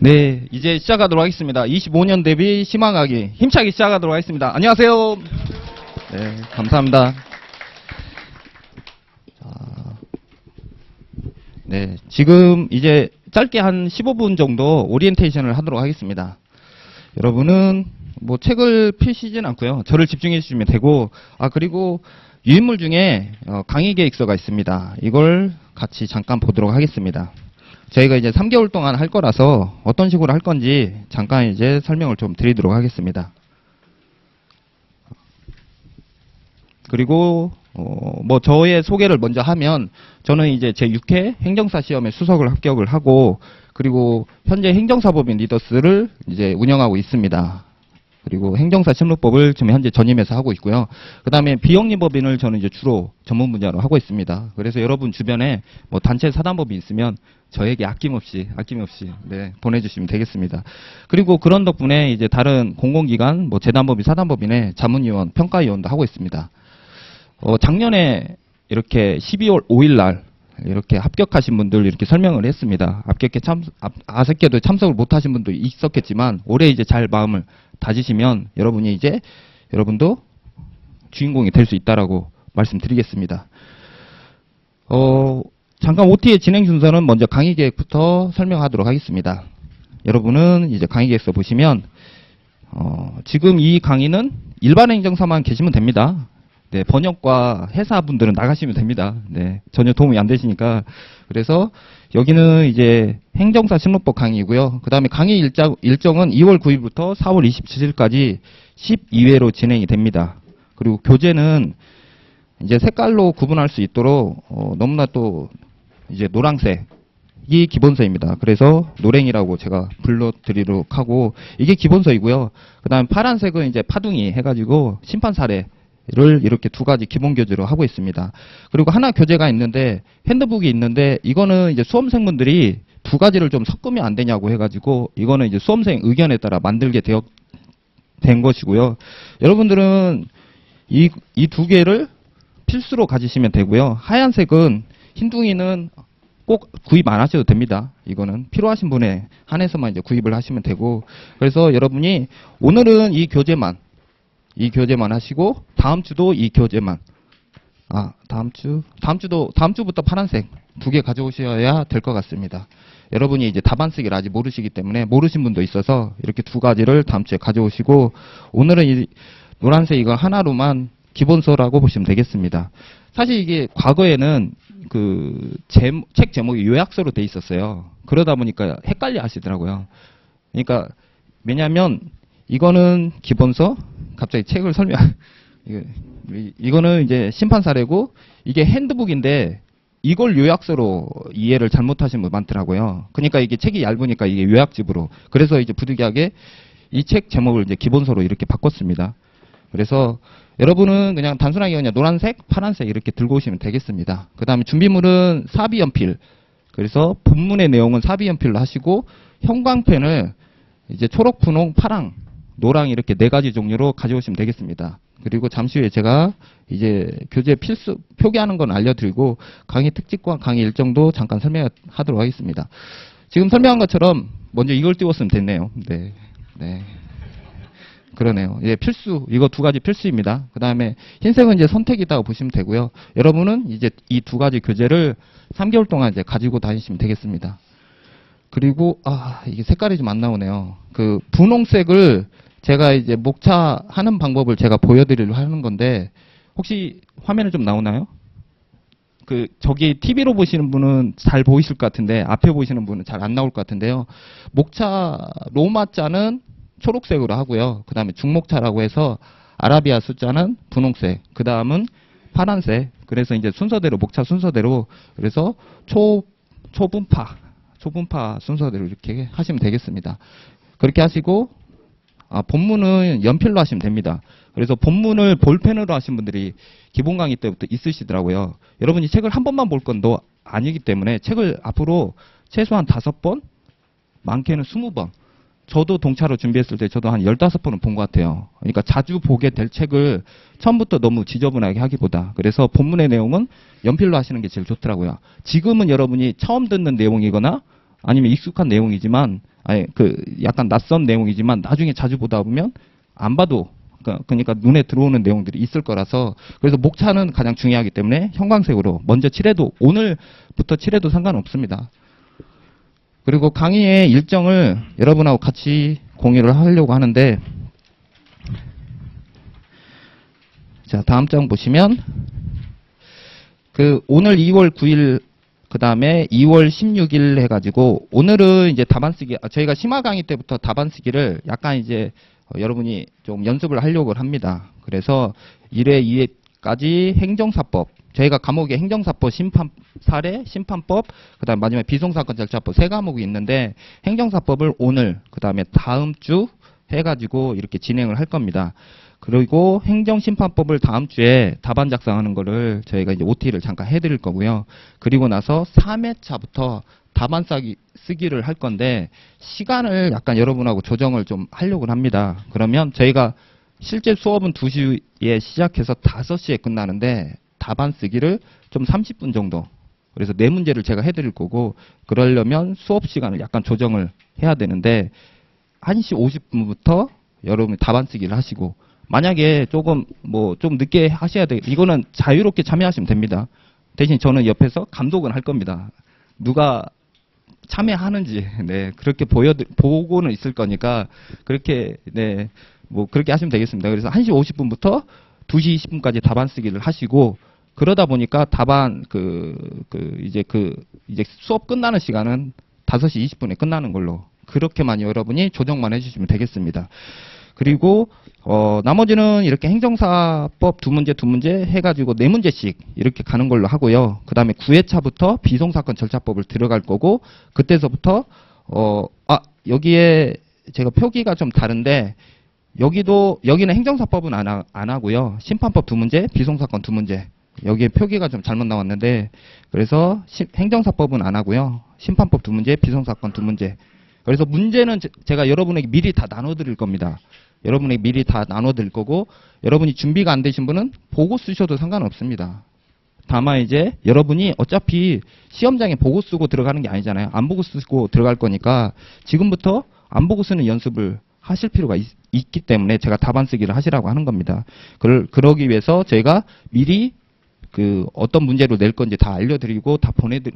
네, 이제 시작하도록 하겠습니다. 25년 대비 희망하기 힘차게 시작하도록 하겠습니다. 안녕하세요. 네, 감사합니다. 네, 지금 이제 짧게 한 15분 정도 오리엔테이션을 하도록 하겠습니다. 여러분은 뭐 책을 펴시진 않고요. 저를 집중해 주시면 되고, 그리고 유인물 중에 강의 계획서가 있습니다. 이걸 같이 잠깐 보도록 하겠습니다. 저희가 이제 3개월 동안 할 거라서 어떤 식으로 할 건지 잠깐 이제 설명을 좀 드리도록 하겠습니다. 그리고 뭐 저의 소개를 먼저 하면, 저는 이제 제 6회 행정사 시험에 수석을 합격을 하고, 그리고 현재 행정사법인 리더스를 이제 운영하고 있습니다. 그리고 행정사 실무법을 지금 현재 전임해서 하고 있고요. 그 다음에 비영리법인을 저는 이제 주로 전문 분야로 하고 있습니다. 그래서 여러분 주변에 뭐 단체 사단법이 있으면 저에게 아낌없이 네, 보내주시면 되겠습니다. 그리고 그런 덕분에 이제 다른 공공기관, 뭐 재단법인, 사단법인의 자문위원, 평가위원도 하고 있습니다. 작년에 이렇게 12월 5일 날 이렇게 합격하신 분들 이렇게 설명을 했습니다. 아쉽게도 참석을 못하신 분도 있었겠지만, 올해 이제 잘 마음을 다지시면 여러분도 주인공이 될 수 있다라고 말씀드리겠습니다. 잠깐 OT의 진행 순서는 먼저 강의 계획부터 설명하도록 하겠습니다. 여러분은 이제 강의 계획서 보시면, 지금 이 강의는 일반 행정사만 계시면 됩니다. 네, 번역과 회사분들은 나가시면 됩니다. 네, 전혀 도움이 안 되시니까. 그래서 여기는 이제 행정사 실무법 강의이고요. 그 다음에 강의 일정은 2월 9일부터 4월 27일까지 12회로 진행이 됩니다. 그리고 교재는 이제 색깔로 구분할 수 있도록 너무나 또 이제 노란색이 기본서입니다. 그래서 노랭이라고 제가 불러드리도록 하고, 이게 기본서이고요. 그 다음에 파란색은 이제 파둥이 해가지고 심판 사례 를 이렇게 두 가지 기본 교재로 하고 있습니다. 그리고 하나 교재가 있는데, 핸드북이 있는데, 이거는 이제 수험생분들이 두 가지를 좀 섞으면 안 되냐고 해가지고, 이거는 이제 수험생 의견에 따라 만들게 된 것이고요. 여러분들은 이 두 개를 필수로 가지시면 되고요. 하얀색은, 흰둥이는 꼭 구입 안 하셔도 됩니다. 이거는 필요하신 분에 한해서만 이제 구입을 하시면 되고, 그래서 여러분이 오늘은 이 교재만 하시고, 다음 주도 이 교재만, 다음 주부터 파란색 두 개 가져오셔야 될 것 같습니다. 여러분이 이제 답안 쓰기를 아직 모르시기 때문에, 모르신 분도 있어서 이렇게 두 가지를 다음 주에 가져오시고, 오늘은 이 노란색 이거 하나로만 기본서라고 보시면 되겠습니다. 사실 이게 과거에는 책 제목이 요약서로 돼 있었어요. 그러다 보니까 헷갈려 하시더라고요. 그러니까 왜냐면 이거는 기본서, 갑자기 책을 이거는 이제 심판 사례고, 이게 핸드북인데 이걸 요약서로 이해를 잘못하신 분 많더라고요. 그러니까 이게 책이 얇으니까 이게 요약집으로, 그래서 이제 부득이하게 이 책 제목을 이제 기본서로 이렇게 바꿨습니다. 그래서 여러분은 그냥 단순하게 그냥 노란색, 파란색 이렇게 들고 오시면 되겠습니다. 그 다음에 준비물은 사비연필, 그래서 본문의 내용은 사비연필로 하시고, 형광펜을 이제 초록, 분홍, 파랑, 노랑 이렇게 네 가지 종류로 가져오시면 되겠습니다. 그리고 잠시 후에 제가 이제 교재 필수 표기하는 건 알려드리고, 강의 특집과 강의 일정도 잠깐 설명하도록 하겠습니다. 지금 설명한 것처럼 먼저 이걸 띄웠으면 됐네요. 네. 그러네요. 예, 필수, 이거 두 가지 필수입니다. 그 다음에 흰색은 이제 선택이라고 보시면 되고요. 여러분은 이제 이 두 가지 교재를 3개월 동안 이제 가지고 다니시면 되겠습니다. 그리고 이게 색깔이 좀 안 나오네요. 분홍색을 제가 이제 목차하는 방법을 제가 보여드리려고 하는 건데, 혹시 화면에 좀 나오나요? 저기 TV로 보시는 분은 잘 보이실 것 같은데, 앞에 보시는 분은 잘 안 나올 것 같은데요. 목차 로마자는 초록색으로 하고요. 그 다음에 중목차라고 해서 아라비아 숫자는 분홍색, 그 다음은 파란색. 그래서 이제 순서대로, 목차 순서대로, 그래서 초분파 순서대로 이렇게 하시면 되겠습니다. 그렇게 하시고, 본문은 연필로 하시면 됩니다. 그래서 본문을 볼펜으로 하신 분들이 기본 강의 때부터 있으시더라고요. 여러분이 책을 한 번만 볼 건도 아니기 때문에 책을 앞으로 최소한 5번, 많게는 20번, 저도 동차로 준비했을 때 저도 한 15번은 본 것 같아요. 그러니까 자주 보게 될 책을 처음부터 너무 지저분하게 하기보다, 그래서 본문의 내용은 연필로 하시는 게 제일 좋더라고요. 지금은 여러분이 처음 듣는 내용이거나 아니면 익숙한 내용이지만, 아니, 약간 낯선 내용이지만, 나중에 자주 보다 보면, 안 봐도, 그러니까 눈에 들어오는 내용들이 있을 거라서, 그래서 목차는 가장 중요하기 때문에 형광색으로 먼저 칠해도, 오늘부터 칠해도 상관없습니다. 그리고 강의의 일정을 여러분하고 같이 공유를 하려고 하는데, 자, 다음 장 보시면, 오늘 2월 9일, 그 다음에 2월 16일 해가지고, 오늘은 이제 답안 쓰기, 저희가 심화 강의 때부터 답안 쓰기를 약간 이제 여러분이 좀 연습을 하려고 합니다. 그래서 1회, 2회까지 행정사법, 저희가 과목에 행정사법, 사례, 심판법, 그 다음에 마지막에 비송사건 절차법 3과목이 있는데, 행정사법을 오늘, 그 다음에 다음 주 해가지고 이렇게 진행을 할 겁니다. 그리고 행정심판법을 다음 주에 답안 작성하는 거를 저희가 이제 OT를 잠깐 해드릴 거고요. 그리고 나서 3회차부터 답안 쓰기를 할 건데, 시간을 약간 여러분하고 조정을 좀 하려고 합니다. 그러면 저희가 실제 수업은 2시에 시작해서 5시에 끝나는데, 답안 쓰기를 좀 30분 정도. 그래서 4문제를 제가 해드릴 거고, 그러려면 수업 시간을 약간 조정을 해야 되는데, 1시 50분부터 여러분이 답안 쓰기를 하시고, 만약에 조금 좀 늦게 하셔야 돼요. 이거는 자유롭게 참여하시면 됩니다. 대신 저는 옆에서 감독은 할 겁니다. 누가 참여하는지, 네, 그렇게 보고는 있을 거니까, 그렇게, 네, 그렇게 하시면 되겠습니다. 그래서 1시 50분부터 2시 20분까지 답안 쓰기를 하시고, 그러다 보니까 답안, 이제 수업 끝나는 시간은 5시 20분에 끝나는 걸로, 그렇게만 여러분이 조정만 해주시면 되겠습니다. 그리고 나머지는 이렇게 행정사법 2문제 해가지고 4문제씩 이렇게 가는 걸로 하고요. 그 다음에 9회차부터 비송사건 절차법을 들어갈 거고, 그때서부터 여기에 제가 표기가 좀 다른데, 여기는 행정사법은 안 하고요. 심판법 2문제, 비송사건 2문제. 여기에 표기가 좀 잘못 나왔는데, 그래서 행정사법은 안 하고요. 심판법 2문제, 비송사건 2문제. 그래서 문제는 제가 여러분에게 미리 다 나눠드릴 겁니다. 여러분에게 미리 다 나눠드릴 거고, 여러분이 준비가 안 되신 분은 보고 쓰셔도 상관없습니다. 다만 이제 여러분이 어차피 시험장에 보고 쓰고 들어가는 게 아니잖아요. 안 보고 쓰고 들어갈 거니까 지금부터 안 보고 쓰는 연습을 하실 필요가 있기 때문에 제가 답안 쓰기를 하시라고 하는 겁니다. 그러기 위해서 저희가 미리 어떤 문제로 낼 건지 다 알려드리고 다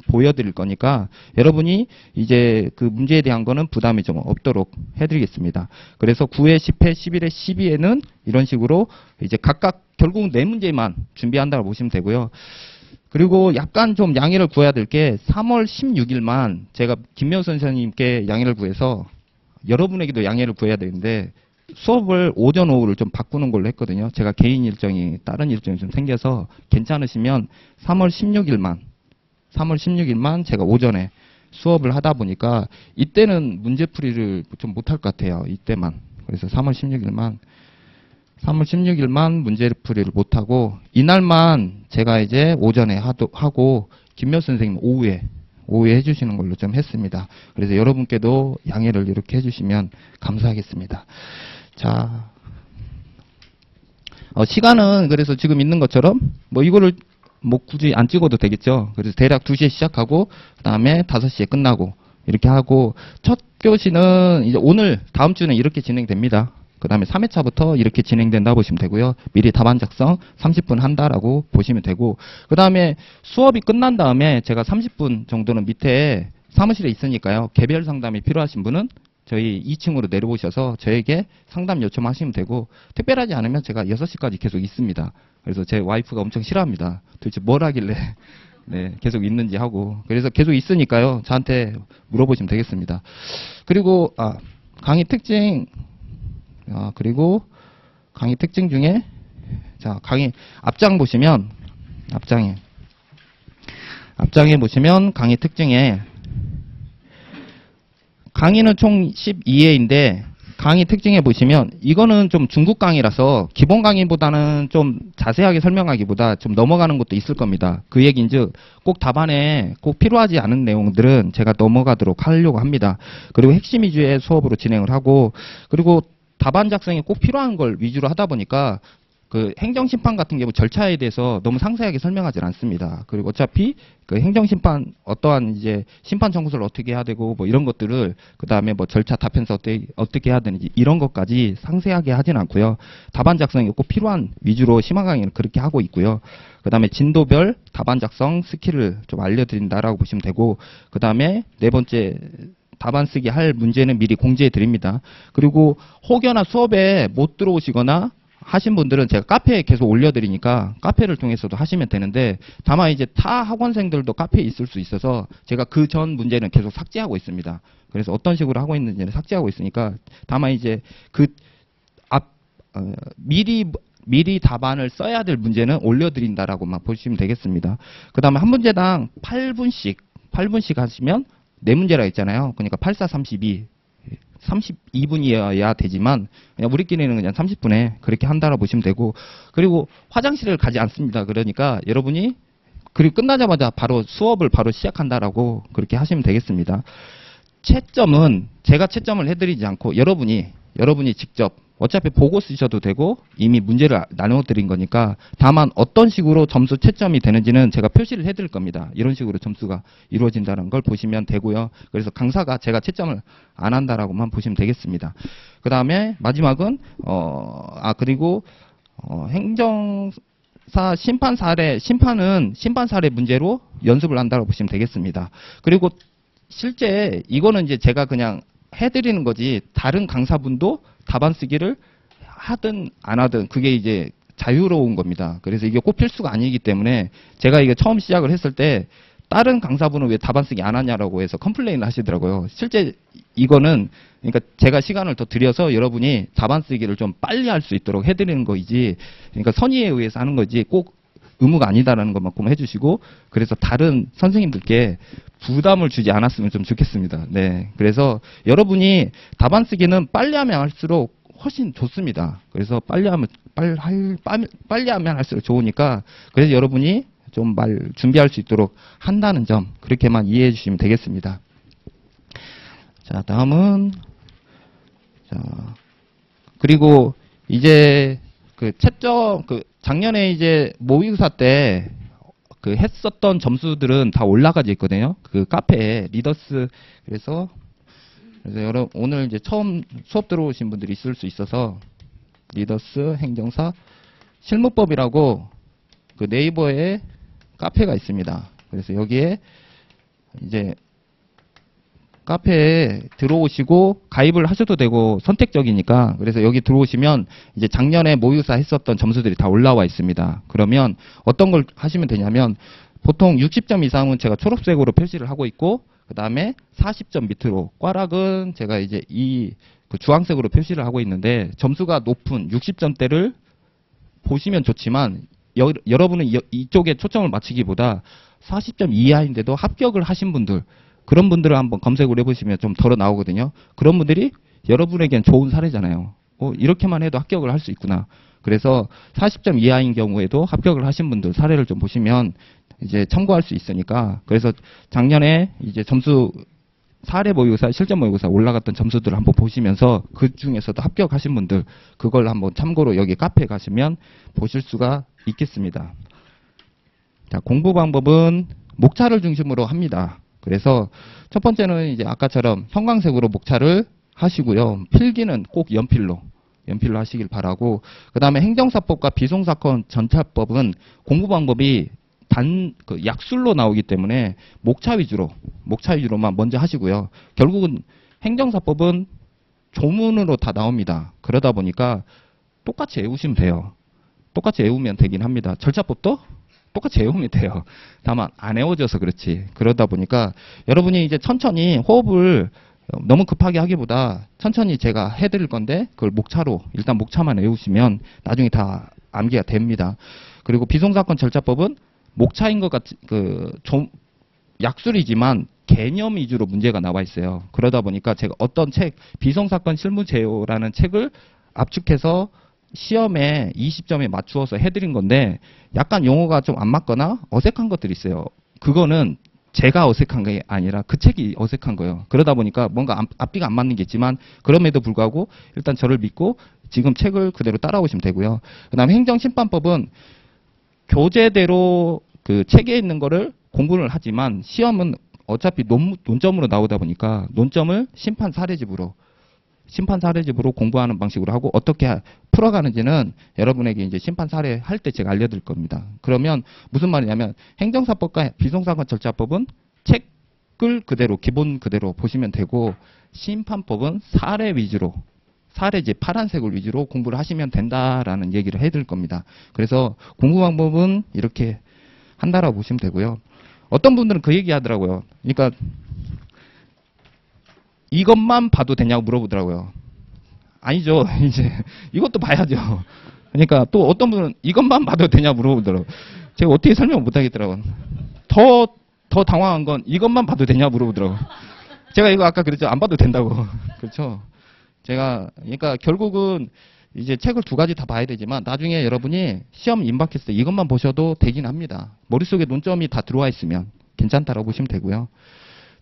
보여드릴 거니까 여러분이 이제 그 문제에 대한 거는 부담이 좀 없도록 해드리겠습니다. 그래서 9회, 10회, 11회, 12회는 이런 식으로 이제 각각 결국 4문제만 준비한다고 보시면 되고요. 그리고 약간 좀 양해를 구해야 될 게 3월 16일만 제가 김명수 선생님께 양해를 구해서 여러분에게도 양해를 구해야 되는데 수업을 오전 오후를 좀 바꾸는 걸로 했거든요. 제가 개인 일정이 다른 일정이 좀 생겨서 괜찮으시면 3월 16일만 제가 오전에 수업을 하다 보니까 이때는 문제풀이를 좀 못할 것 같아요. 이때만. 그래서 3월 16일만 문제풀이를 못하고 이날만 제가 이제 오전에 하고 김명수 선생님 오후에 해주시는 걸로 좀 했습니다. 그래서 여러분께도 양해를 이렇게 해주시면 감사하겠습니다. 자, 시간은 그래서 지금 있는 것처럼 이거를 굳이 안 찍어도 되겠죠. 그래서 대략 2시에 시작하고 그 다음에 5시에 끝나고 이렇게 하고 첫 교시는 이제 오늘 다음 주는 이렇게 진행됩니다. 그 다음에 3회차부터 이렇게 진행된다 보시면 되고요. 미리 답안 작성 30분 한다라고 보시면 되고, 그 다음에 수업이 끝난 다음에 제가 30분 정도는 밑에 사무실에 있으니까요. 개별 상담이 필요하신 분은 저희 2층으로 내려오셔서 저에게 상담 요청하시면 되고, 특별하지 않으면 제가 6시까지 계속 있습니다. 그래서 제 와이프가 엄청 싫어합니다. 도대체 뭘 하길래 네, 계속 있는지 하고. 그래서 계속 있으니까요. 저한테 물어보시면 되겠습니다. 그리고 강의 특징 중에 강의 앞장 보시면 앞장에 보시면 강의 특징에 강의는 총 12회인데 강의 특징에 보시면 이거는 좀 중국 강의라서 기본 강의보다는 좀 자세하게 설명하기보다 좀 넘어가는 것도 있을 겁니다. 그 얘기인즉 꼭 답안에 꼭 필요하지 않은 내용들은 제가 넘어가도록 하려고 합니다. 그리고 핵심 위주의 수업으로 진행을 하고, 그리고 답안 작성이 꼭 필요한 걸 위주로 하다 보니까 그 행정심판 같은 경우 절차에 대해서 너무 상세하게 설명하지 않습니다. 그리고 어차피 그 행정심판 어떠한 이제 심판 청구서를 어떻게 해야 되고 뭐 이런 것들을 그 다음에 뭐 절차 답변서 어떻게 해야 되는지 이런 것까지 상세하게 하진 않고요. 답안 작성이 꼭 필요한 위주로 심화 강의는 그렇게 하고 있고요. 그 다음에 진도별 답안 작성 스킬을 좀 알려드린다라고 보시면 되고, 그 다음에 네 번째 답안 쓰기 할 문제는 미리 공지해 드립니다. 그리고 혹여나 수업에 못 들어오시거나 하신 분들은 제가 카페에 계속 올려드리니까 카페를 통해서도 하시면 되는데, 다만 이제 타 학원생들도 카페에 있을 수 있어서 제가 그 전 문제는 계속 삭제하고 있습니다. 그래서 어떤 식으로 하고 있는지는 삭제하고 있으니까, 다만 이제 그 미리 답안을 써야 될 문제는 올려드린다라고만 보시면 되겠습니다. 그 다음에 한 문제당 8분씩 하시면 4문제라 있잖아요. 그러니까 8, 4, 32. 32분이어야 되지만 그냥 우리끼리는 그냥 30분에 그렇게 한다고 보시면 되고, 그리고 화장실을 가지 않습니다. 그러니까 여러분이 그리고 끝나자마자 바로 수업을 바로 시작한다라고 그렇게 하시면 되겠습니다. 채점은 제가 채점을 해드리지 않고 여러분이 직접 어차피 보고 쓰셔도 되고 이미 문제를 나눠드린 거니까, 다만 어떤 식으로 점수 채점이 되는지는 제가 표시를 해드릴 겁니다. 이런 식으로 점수가 이루어진다는 걸 보시면 되고요. 그래서 강사가 제가 채점을 안 한다라고만 보시면 되겠습니다. 그 다음에 마지막은 그리고 행정사 심판 사례 문제로 연습을 한다고 보시면 되겠습니다. 그리고 실제 이거는 이제 제가 그냥 해드리는 거지, 다른 강사분도 답안 쓰기를 하든 안 하든 그게 이제 자유로운 겁니다. 그래서 이게 꼭 필수가 아니기 때문에, 제가 이게 처음 시작을 했을 때 다른 강사분은 왜 답안 쓰기 안 하냐라고 해서 컴플레인을 하시더라고요. 실제 이거는 그러니까 제가 시간을 더 들여서 여러분이 답안 쓰기를 좀 빨리 할 수 있도록 해드리는 거이지, 그러니까 선의에 의해서 하는 거지 꼭 의무가 아니다라는 것만큼 해주시고, 그래서 다른 선생님들께 부담을 주지 않았으면 좀 좋겠습니다. 네, 그래서 여러분이 답안 쓰기는 빨리 하면 할수록 훨씬 좋습니다. 그래서 빨리 하면 할수록 좋으니까, 그래서 여러분이 좀 준비할 수 있도록 한다는 점, 그렇게만 이해해 주시면 되겠습니다. 자, 다음은 그리고 이제 그 채점 작년에 이제 모의고사 때 그 했었던 점수들은 다 올라가져 있거든요. 그 카페에 리더스. 그래서 여러분 오늘 이제 처음 수업 들어오신 분들이 있을 수 있어서 리더스 행정사 실무법이라고 그 네이버에 카페가 있습니다. 그래서 여기에 이제 카페에 들어오시고 가입을 하셔도 되고 선택적이니까, 그래서 여기 들어오시면 이제 작년에 모의고사 했었던 점수들이 다 올라와 있습니다. 그러면 어떤 걸 하시면 되냐면, 보통 60점 이상은 제가 초록색으로 표시를 하고 있고, 그 다음에 40점 밑으로 꽈락은 제가 이제 그 주황색으로 표시를 하고 있는데, 점수가 높은 60점대를 보시면 좋지만 여러분은 이쪽에 초점을 맞추기보다 40점 이하인데도 합격을 하신 분들, 그런 분들을 한번 검색을 해보시면 좀 덜어 나오거든요. 그런 분들이 여러분에겐 좋은 사례잖아요. 이렇게만 해도 합격을 할 수 있구나. 그래서 40점 이하인 경우에도 합격을 하신 분들 사례를 좀 보시면 이제 참고할 수 있으니까, 그래서 작년에 이제 점수 사례 모의고사, 실전 모의고사 올라갔던 점수들을 한번 보시면서 그 중에서도 합격하신 분들 그걸 한번 참고로 여기 카페에 가시면 보실 수가 있겠습니다. 자, 공부 방법은 목차를 중심으로 합니다. 그래서 첫 번째는 이제 아까처럼 형광색으로 목차를 하시고요. 필기는 꼭 연필로 하시길 바라고, 그 다음에 행정사법과 비송사건 전차법은 공부 방법이 약술로 나오기 때문에 목차 위주로만 먼저 하시고요. 결국은 행정사법은 조문으로 다 나옵니다. 그러다 보니까 똑같이 외우시면 돼요. 똑같이 외우면 되긴 합니다. 절차법도 똑같이 외우면 돼요. 다만 안 외워져서 그렇지. 그러다 보니까 여러분이 이제 천천히 호흡을 너무 급하게 하기보다 천천히 제가 해드릴 건데 그걸 일단 목차만 외우시면 나중에 다 암기가 됩니다. 그리고 비송사건 절차법은 목차인 것 같이 약술이지만 개념 위주로 문제가 나와 있어요. 그러다 보니까 제가 어떤 비송사건 실무제요라는 책을 압축해서 시험에 20점에 맞추어서 해드린 건데, 약간 용어가 좀 안 맞거나 어색한 것들이 있어요. 그거는 제가 어색한 게 아니라 그 책이 어색한 거예요. 그러다 보니까 뭔가 앞뒤가 안 맞는 게 있지만 그럼에도 불구하고 일단 저를 믿고 지금 책을 그대로 따라오시면 되고요. 그다음에 행정심판법은 교재대로 그 책에 있는 거를 공부를 하지만 시험은 어차피 논점으로 나오다 보니까 논점을 심판 사례집으로 공부하는 방식으로 하고 어떻게 풀어가는지는 여러분에게 이제 심판 사례 할 때 제가 알려드릴 겁니다. 그러면 무슨 말이냐면 행정사법과 비송사건 절차법은 책을 그대로 기본 그대로 보시면 되고 심판법은 사례 위주로 사례집 파란색을 위주로 공부를 하시면 된다라는 얘기를 해드릴 겁니다. 그래서 공부 방법은 이렇게 한다라고 보시면 되고요. 어떤 분들은 그 얘기 하더라고요. 그러니까 이것만 봐도 되냐고 물어보더라고요. 아니죠. 이제 이것도 봐야죠. 그러니까 또 어떤 분은 이것만 봐도 되냐고 물어보더라고요. 제가 어떻게 설명 못 하겠더라고요. 더 당황한 건 이것만 봐도 되냐고 물어보더라고요. 제가 이거 아까 그랬죠. 안 봐도 된다고. 그렇죠. 그러니까 결국은 이제 책을 두 가지 다 봐야 되지만 나중에 여러분이 시험 임박했을 때 이것만 보셔도 되긴 합니다. 머릿속에 논점이 다 들어와 있으면 괜찮다라고 보시면 되고요.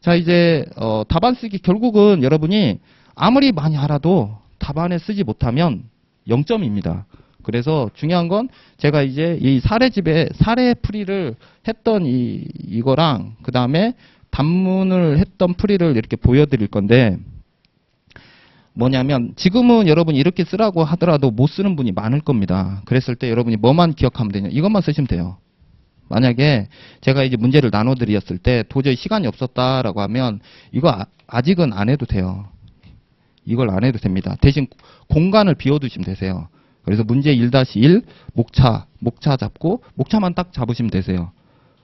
자, 이제 답안 쓰기 결국은 여러분이 아무리 많이 알아도 답안에 쓰지 못하면 0점입니다. 그래서 중요한 건 제가 이제 이 사례집에 사례 풀이를 했던 이거랑 그 다음에 단문을 했던 풀이를 이렇게 보여드릴 건데 뭐냐면 지금은 여러분이 이렇게 쓰라고 하더라도 못 쓰는 분이 많을 겁니다. 그랬을 때 여러분이 뭐만 기억하면 되냐 이것만 쓰시면 돼요. 만약에 제가 이제 문제를 나눠드렸을 때 도저히 시간이 없었다라고 하면 이거 아직은 안 해도 돼요. 이걸 안 해도 됩니다. 대신 공간을 비워두시면 되세요. 그래서 문제 1-1 목차 잡고 목차만 딱 잡으시면 되세요.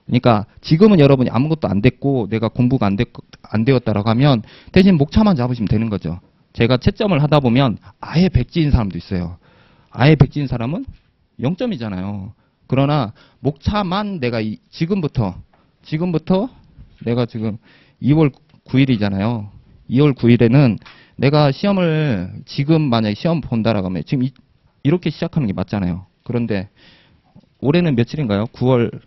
그러니까 지금은 여러분이 아무것도 안 됐고 내가 공부가 안 되었다라고 하면 대신 목차만 잡으시면 되는 거죠. 제가 채점을 하다 보면 아예 백지인 사람도 있어요. 아예 백지인 사람은 0점이잖아요. 그러나 목차만 내가 지금부터 내가 지금 2월 9일이잖아요. 2월 9일에는 내가 시험을 지금 만약에 시험 본다라고 하면 지금 이렇게 시작하는 게 맞잖아요. 그런데 올해는 며칠인가요? 9월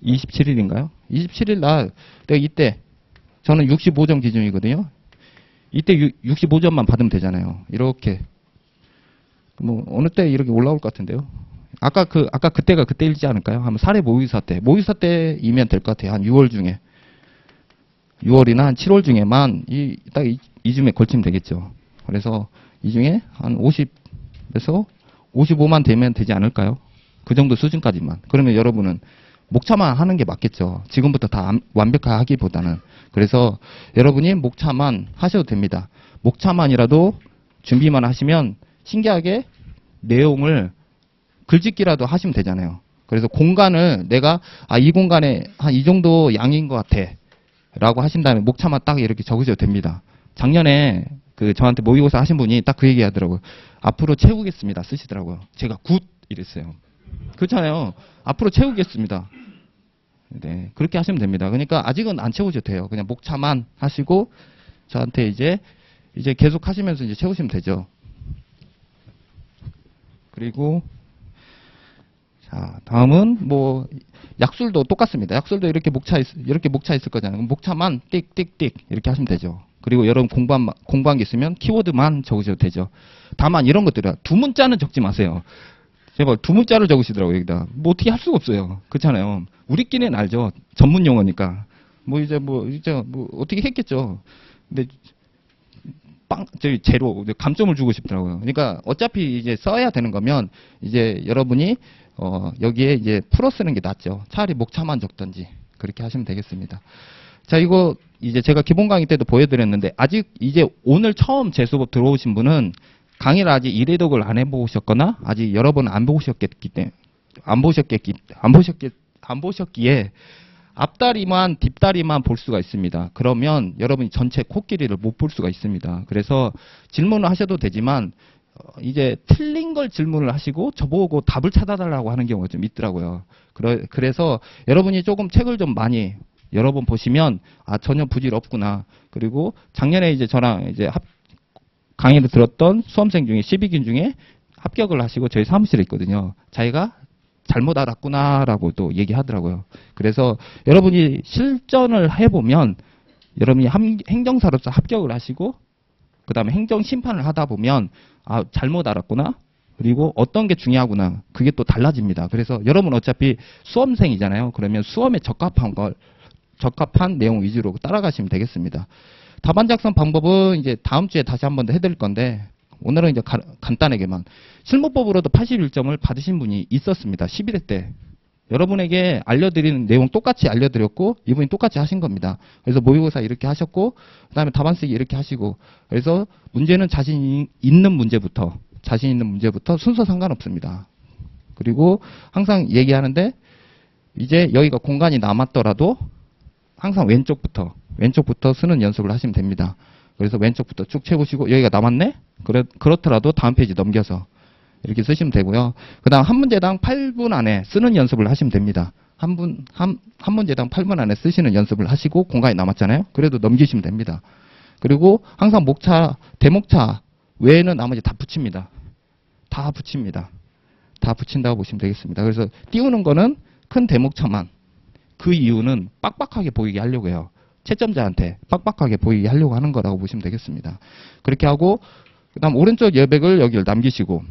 27일인가요? 27일 날 내가 이때 저는 65점 기준이거든요. 이때 65점만 받으면 되잖아요. 이렇게 뭐 어느 때 이렇게 올라올 것 같은데요. 아까 그때가 그때일지 않을까요? 한번 사례 모의사 때이면 될 것 같아요. 한 6월 중에 6월이나 한 7월 중에만 딱 이쯤에 걸치면 되겠죠. 그래서 이 중에 한 50에서 55만 되면 되지 않을까요? 그 정도 수준까지만. 그러면 여러분은 목차만 하는 게 맞겠죠. 지금부터 다 완벽하기보다는. 그래서 여러분이 목차만 하셔도 됩니다. 목차만이라도 준비만 하시면 신기하게 내용을 글짓기라도 하시면 되잖아요. 그래서 공간을 내가 이 공간에 한 이 정도 양인 것 같아 라고 하신 다음에 목차만 딱 이렇게 적으셔도 됩니다. 작년에 저한테 모의고사 하신 분이 딱 그 얘기 하더라고요. 앞으로 채우겠습니다 쓰시더라고요. 제가 굿 이랬어요. 그렇잖아요. 앞으로 채우겠습니다. 네, 그렇게 하시면 됩니다. 그러니까 아직은 안 채우셔도 돼요. 그냥 목차만 하시고 저한테 이제 계속 하시면서 이제 채우시면 되죠. 그리고 자, 다음은 뭐 약술도 똑같습니다. 약술도 이렇게 목차 있을 거잖아요. 목차만 띡띡띡 이렇게 하시면 되죠. 그리고 여러분 공부한 게 있으면 키워드만 적으셔도 되죠. 다만 이런 것들은 두 문자는 적지 마세요. 제발 두 문자를 적으시더라고요. 여기다. 뭐 어떻게 할 수가 없어요. 그렇잖아요. 우리끼리는 알죠. 전문 용어니까. 이제 어떻게 했겠죠. 근데 제로 감점을 주고 싶더라고요. 그러니까 어차피 이제 써야 되는 거면 이제 여러분이 여기에 이제 풀어 쓰는 게 낫죠. 차라리 목차만 적던지 그렇게 하시면 되겠습니다. 자, 이거 이제 제가 기본 강의 때도 보여드렸는데 아직 이제 오늘 처음 제 수업 들어오신 분은 강의를 아직 1회독을 안 해보셨거나 아직 여러 번 안 보셨기에 앞다리만 뒷다리만 볼 수가 있습니다. 그러면 여러분이 전체 코끼리를 못 볼 수가 있습니다. 그래서 질문을 하셔도 되지만 이제 틀린 걸 질문을 하시고 저보고 답을 찾아달라고 하는 경우가 좀 있더라고요. 그래서 여러분이 조금 책을 좀 많이 여러 번 보시면 전혀 부질 없구나. 그리고 작년에 이제 저랑 이제 강의를 들었던 수험생 중에 12긴 중에 합격을 하시고 저희 사무실에 있거든요. 자기가 잘못 알았구나라고도 얘기하더라고요. 그래서 여러분이 실전을 해보면 여러분이 행정사로서 합격을 하시고 그 다음에 행정심판을 하다 보면 아 잘못 알았구나. 그리고 어떤 게 중요하구나. 그게 또 달라집니다. 그래서 여러분 어차피 수험생이잖아요. 그러면 수험에 적합한 내용 위주로 따라가시면 되겠습니다. 답안 작성 방법은 이제 다음 주에 다시 한번 더 해드릴 건데 오늘은 이제 간단하게만 실무법으로도 81점을 받으신 분이 있었습니다. 11회 때. 여러분에게 알려드리는 내용 똑같이 알려드렸고 이분이 똑같이 하신 겁니다. 그래서 모의고사 이렇게 하셨고 그 다음에 답안 쓰기 이렇게 하시고 그래서 문제는 자신 있는 문제부터 순서 상관없습니다. 그리고 항상 얘기하는데 이제 여기가 공간이 남았더라도 항상 왼쪽부터 쓰는 연습을 하시면 됩니다. 그래서 왼쪽부터 쭉 채우시고 여기가 남았네? 그렇더라도 다음 페이지 넘겨서 이렇게 쓰시면 되고요. 그 다음 한 문제당 8분 안에 쓰는 연습을 하시면 됩니다. 한 문제당 8분 안에 쓰시는 연습을 하시고 공간이 남았잖아요. 그래도 넘기시면 됩니다. 그리고 항상 대목차 외에는 나머지 다 붙입니다. 다 붙인다고 보시면 되겠습니다. 그래서 띄우는 거는 큰 대목차만. 그 이유는 빡빡하게 보이게 하려고 해요. 채점자한테 빡빡하게 보이게 하려고 하는 거라고 보시면 되겠습니다. 그렇게 하고 그 다음 오른쪽 여백을 여기를 남기시고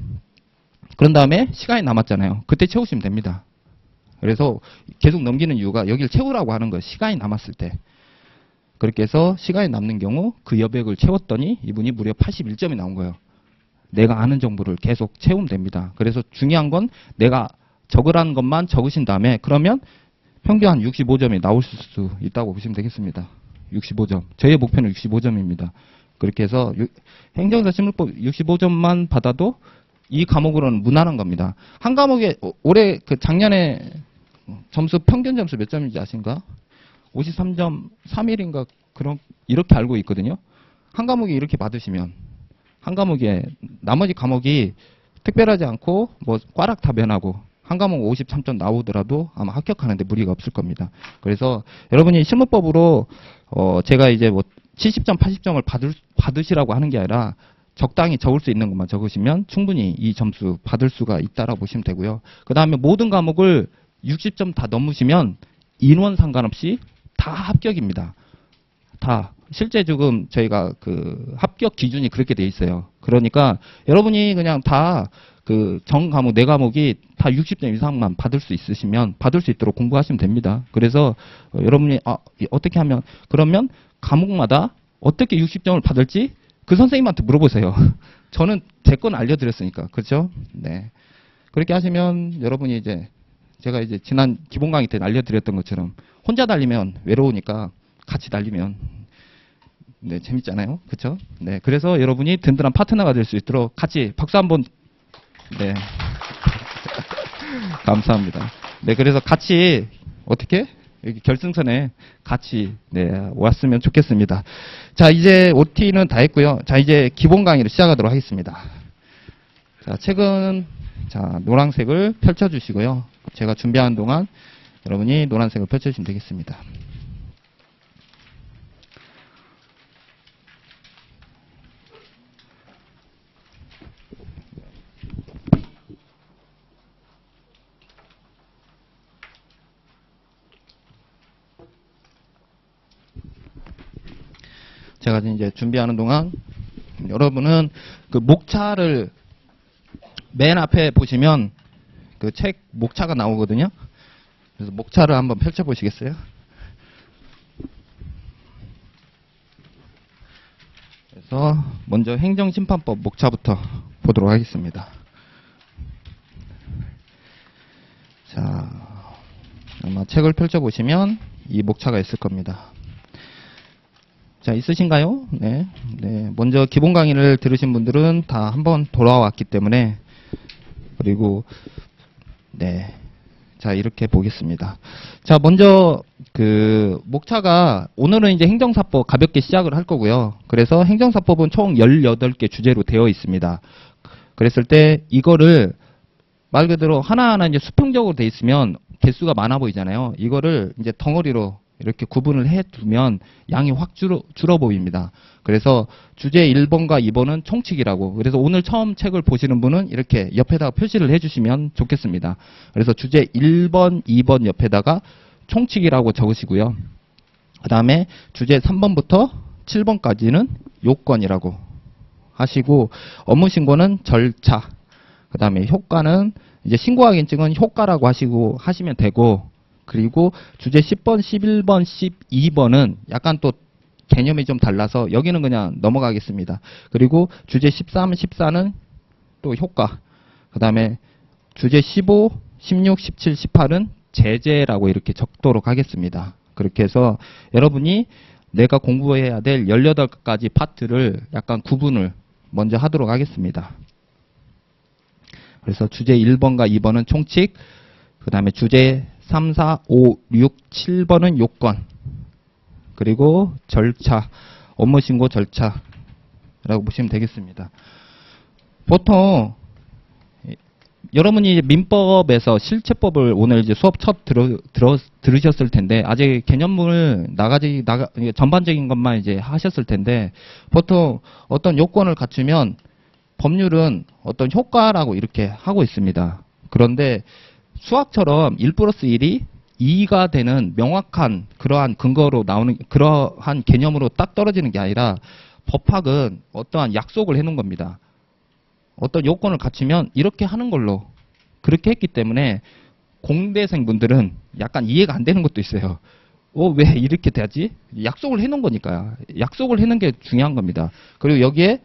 그런 다음에 시간이 남았잖아요. 그때 채우시면 됩니다. 그래서 계속 넘기는 이유가 여기를 채우라고 하는 거예요. 시간이 남았을 때. 그렇게 해서 시간이 남는 경우 그 여백을 채웠더니 이분이 무려 81점이 나온 거예요. 내가 아는 정보를 계속 채우면 됩니다. 그래서 중요한 건 내가 적으라는 것만 적으신 다음에 그러면 평균 한 65점이 나올 수 있다고 보시면 되겠습니다. 65점. 저의 목표는 65점입니다. 그렇게 해서 행정사 실무법 65점만 받아도 이 과목으로는 무난한 겁니다. 한 과목에 올해 그 작년에 점수 평균 점수 몇 점인지 아신가? 53점 3일인가 이렇게 알고 있거든요. 한 과목에 이렇게 받으시면 한 과목에 나머지 과목이 특별하지 않고 뭐 꽈락 답변하고 한 과목 53점 나오더라도 아마 합격하는데 무리가 없을 겁니다. 그래서 여러분이 실무법으로 제가 이제 뭐 70점, 80점을 받으시라고 하는 게 아니라 적당히 적을 수 있는 것만 적으시면 충분히 이 점수 받을 수가 있다라고 보시면 되고요. 그 다음에 모든 과목을 60점 다 넘으시면 인원 상관없이 다 합격입니다. 다. 실제 지금 저희가 그 합격 기준이 그렇게 돼 있어요. 그러니까 여러분이 그냥 다 그 정 과목, 네 과목이 다 60점 이상만 받을 수 있으시면 받을 수 있도록 공부하시면 됩니다. 그래서 여러분이 어떻게 하면 그러면 과목마다 어떻게 60점을 받을지 그 선생님한테 물어보세요. 저는 제 건 알려드렸으니까. 그렇죠? 네. 그렇게 하시면 여러분이 이제 제가 이제 지난 기본 강의 때 알려드렸던 것처럼 혼자 달리면 외로우니까 같이 달리면 네, 재밌잖아요. 그렇죠? 네. 그래서 여러분이 든든한 파트너가 될 수 있도록 같이 박수 한번 네. 감사합니다. 네, 그래서 같이 어떻게 여기 결승선에 같이 네, 왔으면 좋겠습니다. 자, 이제 OT는 다 했고요. 자, 이제 기본 강의를 시작하도록 하겠습니다. 자, 책은 자, 노란색을 펼쳐 주시고요. 제가 준비하는 동안 여러분이 노란색을 펼쳐 주시면 되겠습니다. 제가 이제 준비하는 동안 여러분은 그 목차를 맨 앞에 보시면 그 책 목차가 나오거든요. 그래서 목차를 한번 펼쳐 보시겠어요? 그래서 먼저 행정심판법 목차부터 보도록 하겠습니다. 자, 아마 책을 펼쳐 보시면 이 목차가 있을 겁니다. 자, 있으신가요? 네. 네. 먼저 기본 강의를 들으신 분들은 다 한번 돌아왔기 때문에, 그리고, 네. 자, 이렇게 보겠습니다. 자, 먼저, 그, 목차가, 오늘은 이제 행정사법 가볍게 시작을 할 거고요. 그래서 행정사법은 총 18개 주제로 되어 있습니다. 그랬을 때, 이거를, 말 그대로 하나하나 이제 수평적으로 돼 있으면 개수가 많아 보이잖아요. 이거를 이제 덩어리로 이렇게 구분을 해두면 양이 확 줄어 보입니다. 그래서 주제 1번과 2번은 총칙이라고. 그래서 오늘 처음 책을 보시는 분은 이렇게 옆에다가 표시를 해주시면 좋겠습니다. 그래서 주제 1번, 2번 옆에다가 총칙이라고 적으시고요. 그 다음에 주제 3번부터 7번까지는 요건이라고 하시고, 업무 신고는 절차, 그 다음에 효과는 이제 신고 확인증은 효과라고 하시면 되고, 그리고 주제 10번, 11번, 12번은 약간 또 개념이 좀 달라서 여기는 그냥 넘어가겠습니다. 그리고 주제 13, 14는 또 효과, 그 다음에 주제 15, 16, 17, 18은 제재라고 이렇게 적도록 하겠습니다. 그렇게 해서 여러분이 내가 공부해야 될 18가지 파트를 약간 구분을 먼저 하도록 하겠습니다. 그래서 주제 1번과 2번은 총칙, 그 다음에 주제 3, 4, 5, 6, 7번은 요건, 그리고 절차, 업무 신고 절차라고 보시면 되겠습니다. 보통 여러분이 이제 민법에서 실체법을 오늘 이제 수업 첫 들으셨을 텐데, 아직 개념을 전반적인 것만 이제 하셨을 텐데, 보통 어떤 요건을 갖추면 법률은 어떤 효과라고 이렇게 하고 있습니다. 그런데 수학처럼 1 플러스 1이 2가 되는 명확한 그러한 근거로 나오는 그러한 개념으로 딱 떨어지는 게 아니라, 법학은 어떠한 약속을 해놓은 겁니다. 어떤 요건을 갖추면 이렇게 하는 걸로 그렇게 했기 때문에 공대생분들은 약간 이해가 안 되는 것도 있어요. 왜 이렇게 되지? 약속을 해놓은 거니까요. 약속을 해놓은 게 중요한 겁니다. 그리고 여기에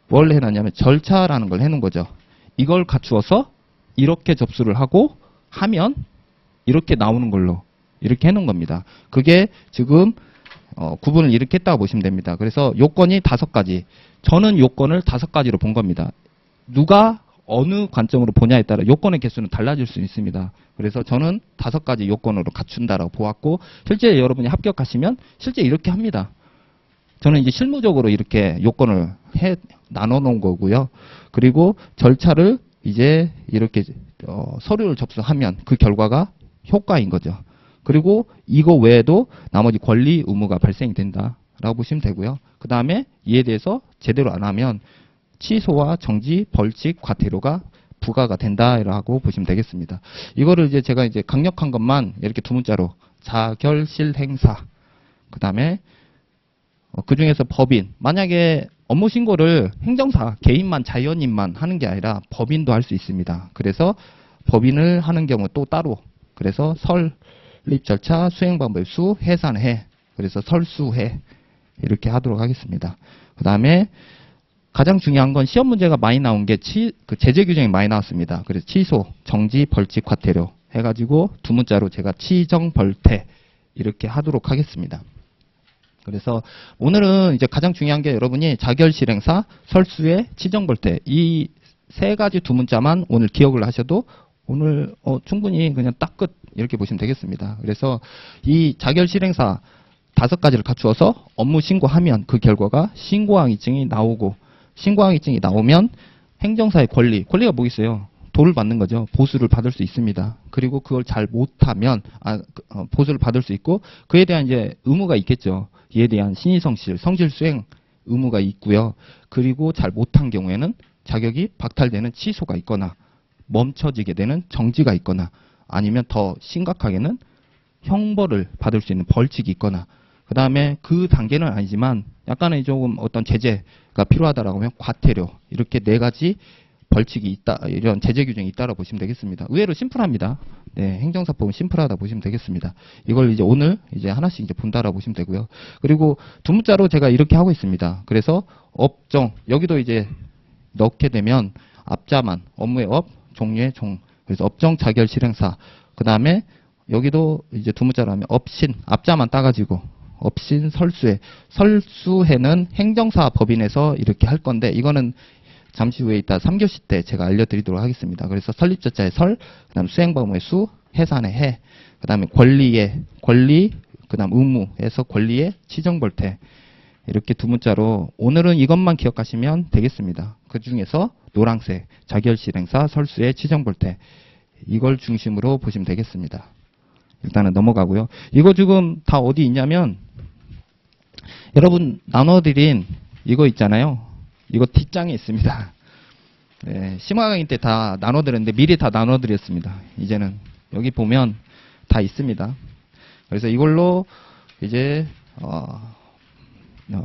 뭘 해놨냐면 절차라는 걸 해놓은 거죠. 이걸 갖추어서 이렇게 접수를 하고 하면 이렇게 나오는 걸로 이렇게 해놓은 겁니다. 그게 지금 구분을 이렇게 했다고 보시면 됩니다. 그래서 요건이 5가지. 저는 요건을 5가지로 본 겁니다. 누가 어느 관점으로 보냐에 따라 요건의 개수는 달라질 수 있습니다. 그래서 저는 5가지 요건으로 갖춘다라고 보았고, 실제 여러분이 합격하시면 실제 이렇게 합니다. 저는 이제 실무적으로 이렇게 요건을 나눠 놓은 거고요. 그리고 절차를 이제 이렇게 서류를 접수하면 그 결과가 효과인 거죠. 그리고 이거 외에도 나머지 권리 의무가 발생이 된다라고 보시면 되고요. 그 다음에 이에 대해서 제대로 안 하면 취소와 정지, 벌칙, 과태료가 부과가 된다라고 보시면 되겠습니다. 이거를 이제 제가 이제 강력한 것만 이렇게 2문자로 자결실 행사, 그 다음에 그 중에서 법인, 만약에 업무 신고를 행정사, 개인만, 자연인만 하는 게 아니라 법인도 할 수 있습니다. 그래서 법인을 하는 경우 또 따로, 그래서 설립 절차, 수행 방법 수, 해산해, 그래서 설수해 이렇게 하도록 하겠습니다. 그 다음에 가장 중요한 건 시험 문제가 많이 나온 게 그 제재 규정이 많이 나왔습니다. 그래서 취소, 정지, 벌칙, 과태료 해가지고 2문자로 제가 치정, 벌태 이렇게 하도록 하겠습니다. 그래서 오늘은 이제 가장 중요한 게 여러분이 자결실 행사, 설수의 치정, 벌태 이 3가지 2문자만 오늘 기억을 하셔도 오늘 충분히 그냥 딱 끝 이렇게 보시면 되겠습니다. 그래서 이 자결실 행사 5가지를 갖추어서 업무 신고하면 그 결과가 신고항의증이 나오고, 신고항의증이 나오면 행정사의 권리가 뭐 있어요? 도를 받는 거죠. 보수를 받을 수 있습니다. 그리고 그걸 잘 못하면 보수를 받을 수 있고, 그에 대한 이제 의무가 있겠죠. 이에 대한 신의성실, 성실 수행 의무가 있고요. 그리고 잘 못한 경우에는 자격이 박탈되는 취소가 있거나 멈춰지게 되는 정지가 있거나, 아니면 더 심각하게는 형벌을 받을 수 있는 벌칙이 있거나, 그 다음에 그 단계는 아니지만 약간의 조금 어떤 제재가 필요하다라고 하면 과태료, 이렇게 4가지 벌칙이 있다, 이런 제재 규정이 있다라고 보시면 되겠습니다. 의외로 심플합니다. 네, 행정사법은 심플하다 보시면 되겠습니다. 이걸 이제 오늘 이제 하나씩 이제 본다라고 보시면 되고요. 그리고 2문자로 제가 이렇게 하고 있습니다. 그래서 업종, 여기도 이제 넣게 되면 앞자만, 업무의 업, 종류의 종, 그래서 업종 자결 실행사, 그 다음에 여기도 이제 2문자로 하면 업신, 앞자만 따가지고 업신, 설수해. 설수해는 행정사 법인에서 이렇게 할 건데, 이거는 잠시 후에 이따 3교시 때 제가 알려드리도록 하겠습니다. 그래서 설립절차의 설, 그 다음 수행방법의 수, 해산의 해, 그 다음에 권리의 권리, 그 다음 의무에서 권리의 치정벌태, 이렇게 2문자로 오늘은 이것만 기억하시면 되겠습니다. 그 중에서 노란색, 자결실행사, 설수의 치정벌태, 이걸 중심으로 보시면 되겠습니다. 일단은 넘어가고요. 이거 지금 다 어디 있냐면 여러분 나눠드린 이거 있잖아요. 이거 뒷장에 있습니다. 네, 심화 강의 때 다 나눠드렸는데 미리 다 나눠드렸습니다. 이제는 여기 보면 다 있습니다. 그래서 이걸로 이제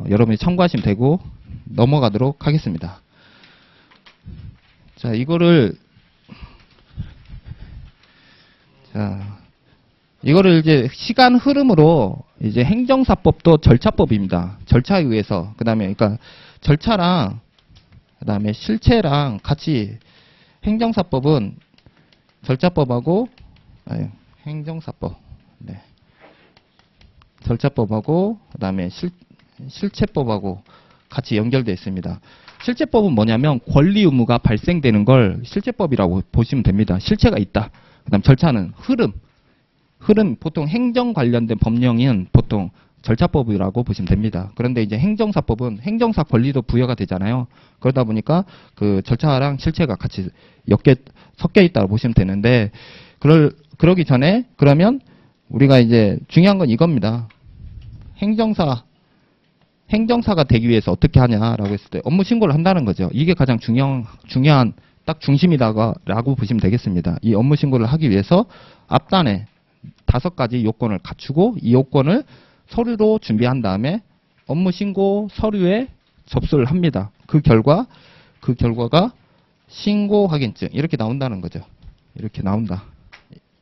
여러분이 참고하시면 되고 넘어가도록 하겠습니다. 자, 이거를 이제 시간 흐름으로 이제 행정사법도 절차법입니다. 절차에 의해서 그다음에 그러니까 절차랑 그다음에 실체랑 같이 행정사법은 절차법하고 행정사법 네. 절차법하고 그다음에 실체법하고 같이 연결되어 있습니다. 실체법은 뭐냐면 권리 의무가 발생되는 걸 실체법이라고 보시면 됩니다. 실체가 있다. 그다음 절차는 흐름 보통 행정 관련된 법령은 보통 절차법이라고 보시면 됩니다. 그런데 이제 행정사법은 행정사 권리도 부여가 되잖아요. 그러다 보니까 그 절차랑 실체가 같이 섞여 있다고 보시면 되는데 그러기 전에 그러면 우리가 이제 중요한 건 이겁니다. 행정사가 되기 위해서 어떻게 하냐라고 했을 때 업무 신고를 한다는 거죠. 이게 가장 중요한 딱 중심이다라고 보시면 되겠습니다. 이 업무 신고를 하기 위해서 앞단에 5가지 요건을 갖추고 이 요건을 서류로 준비한 다음에 업무 신고 서류에 접수를 합니다. 그 결과가 신고 확인증 이렇게 나온다는 거죠. 이렇게 나온다.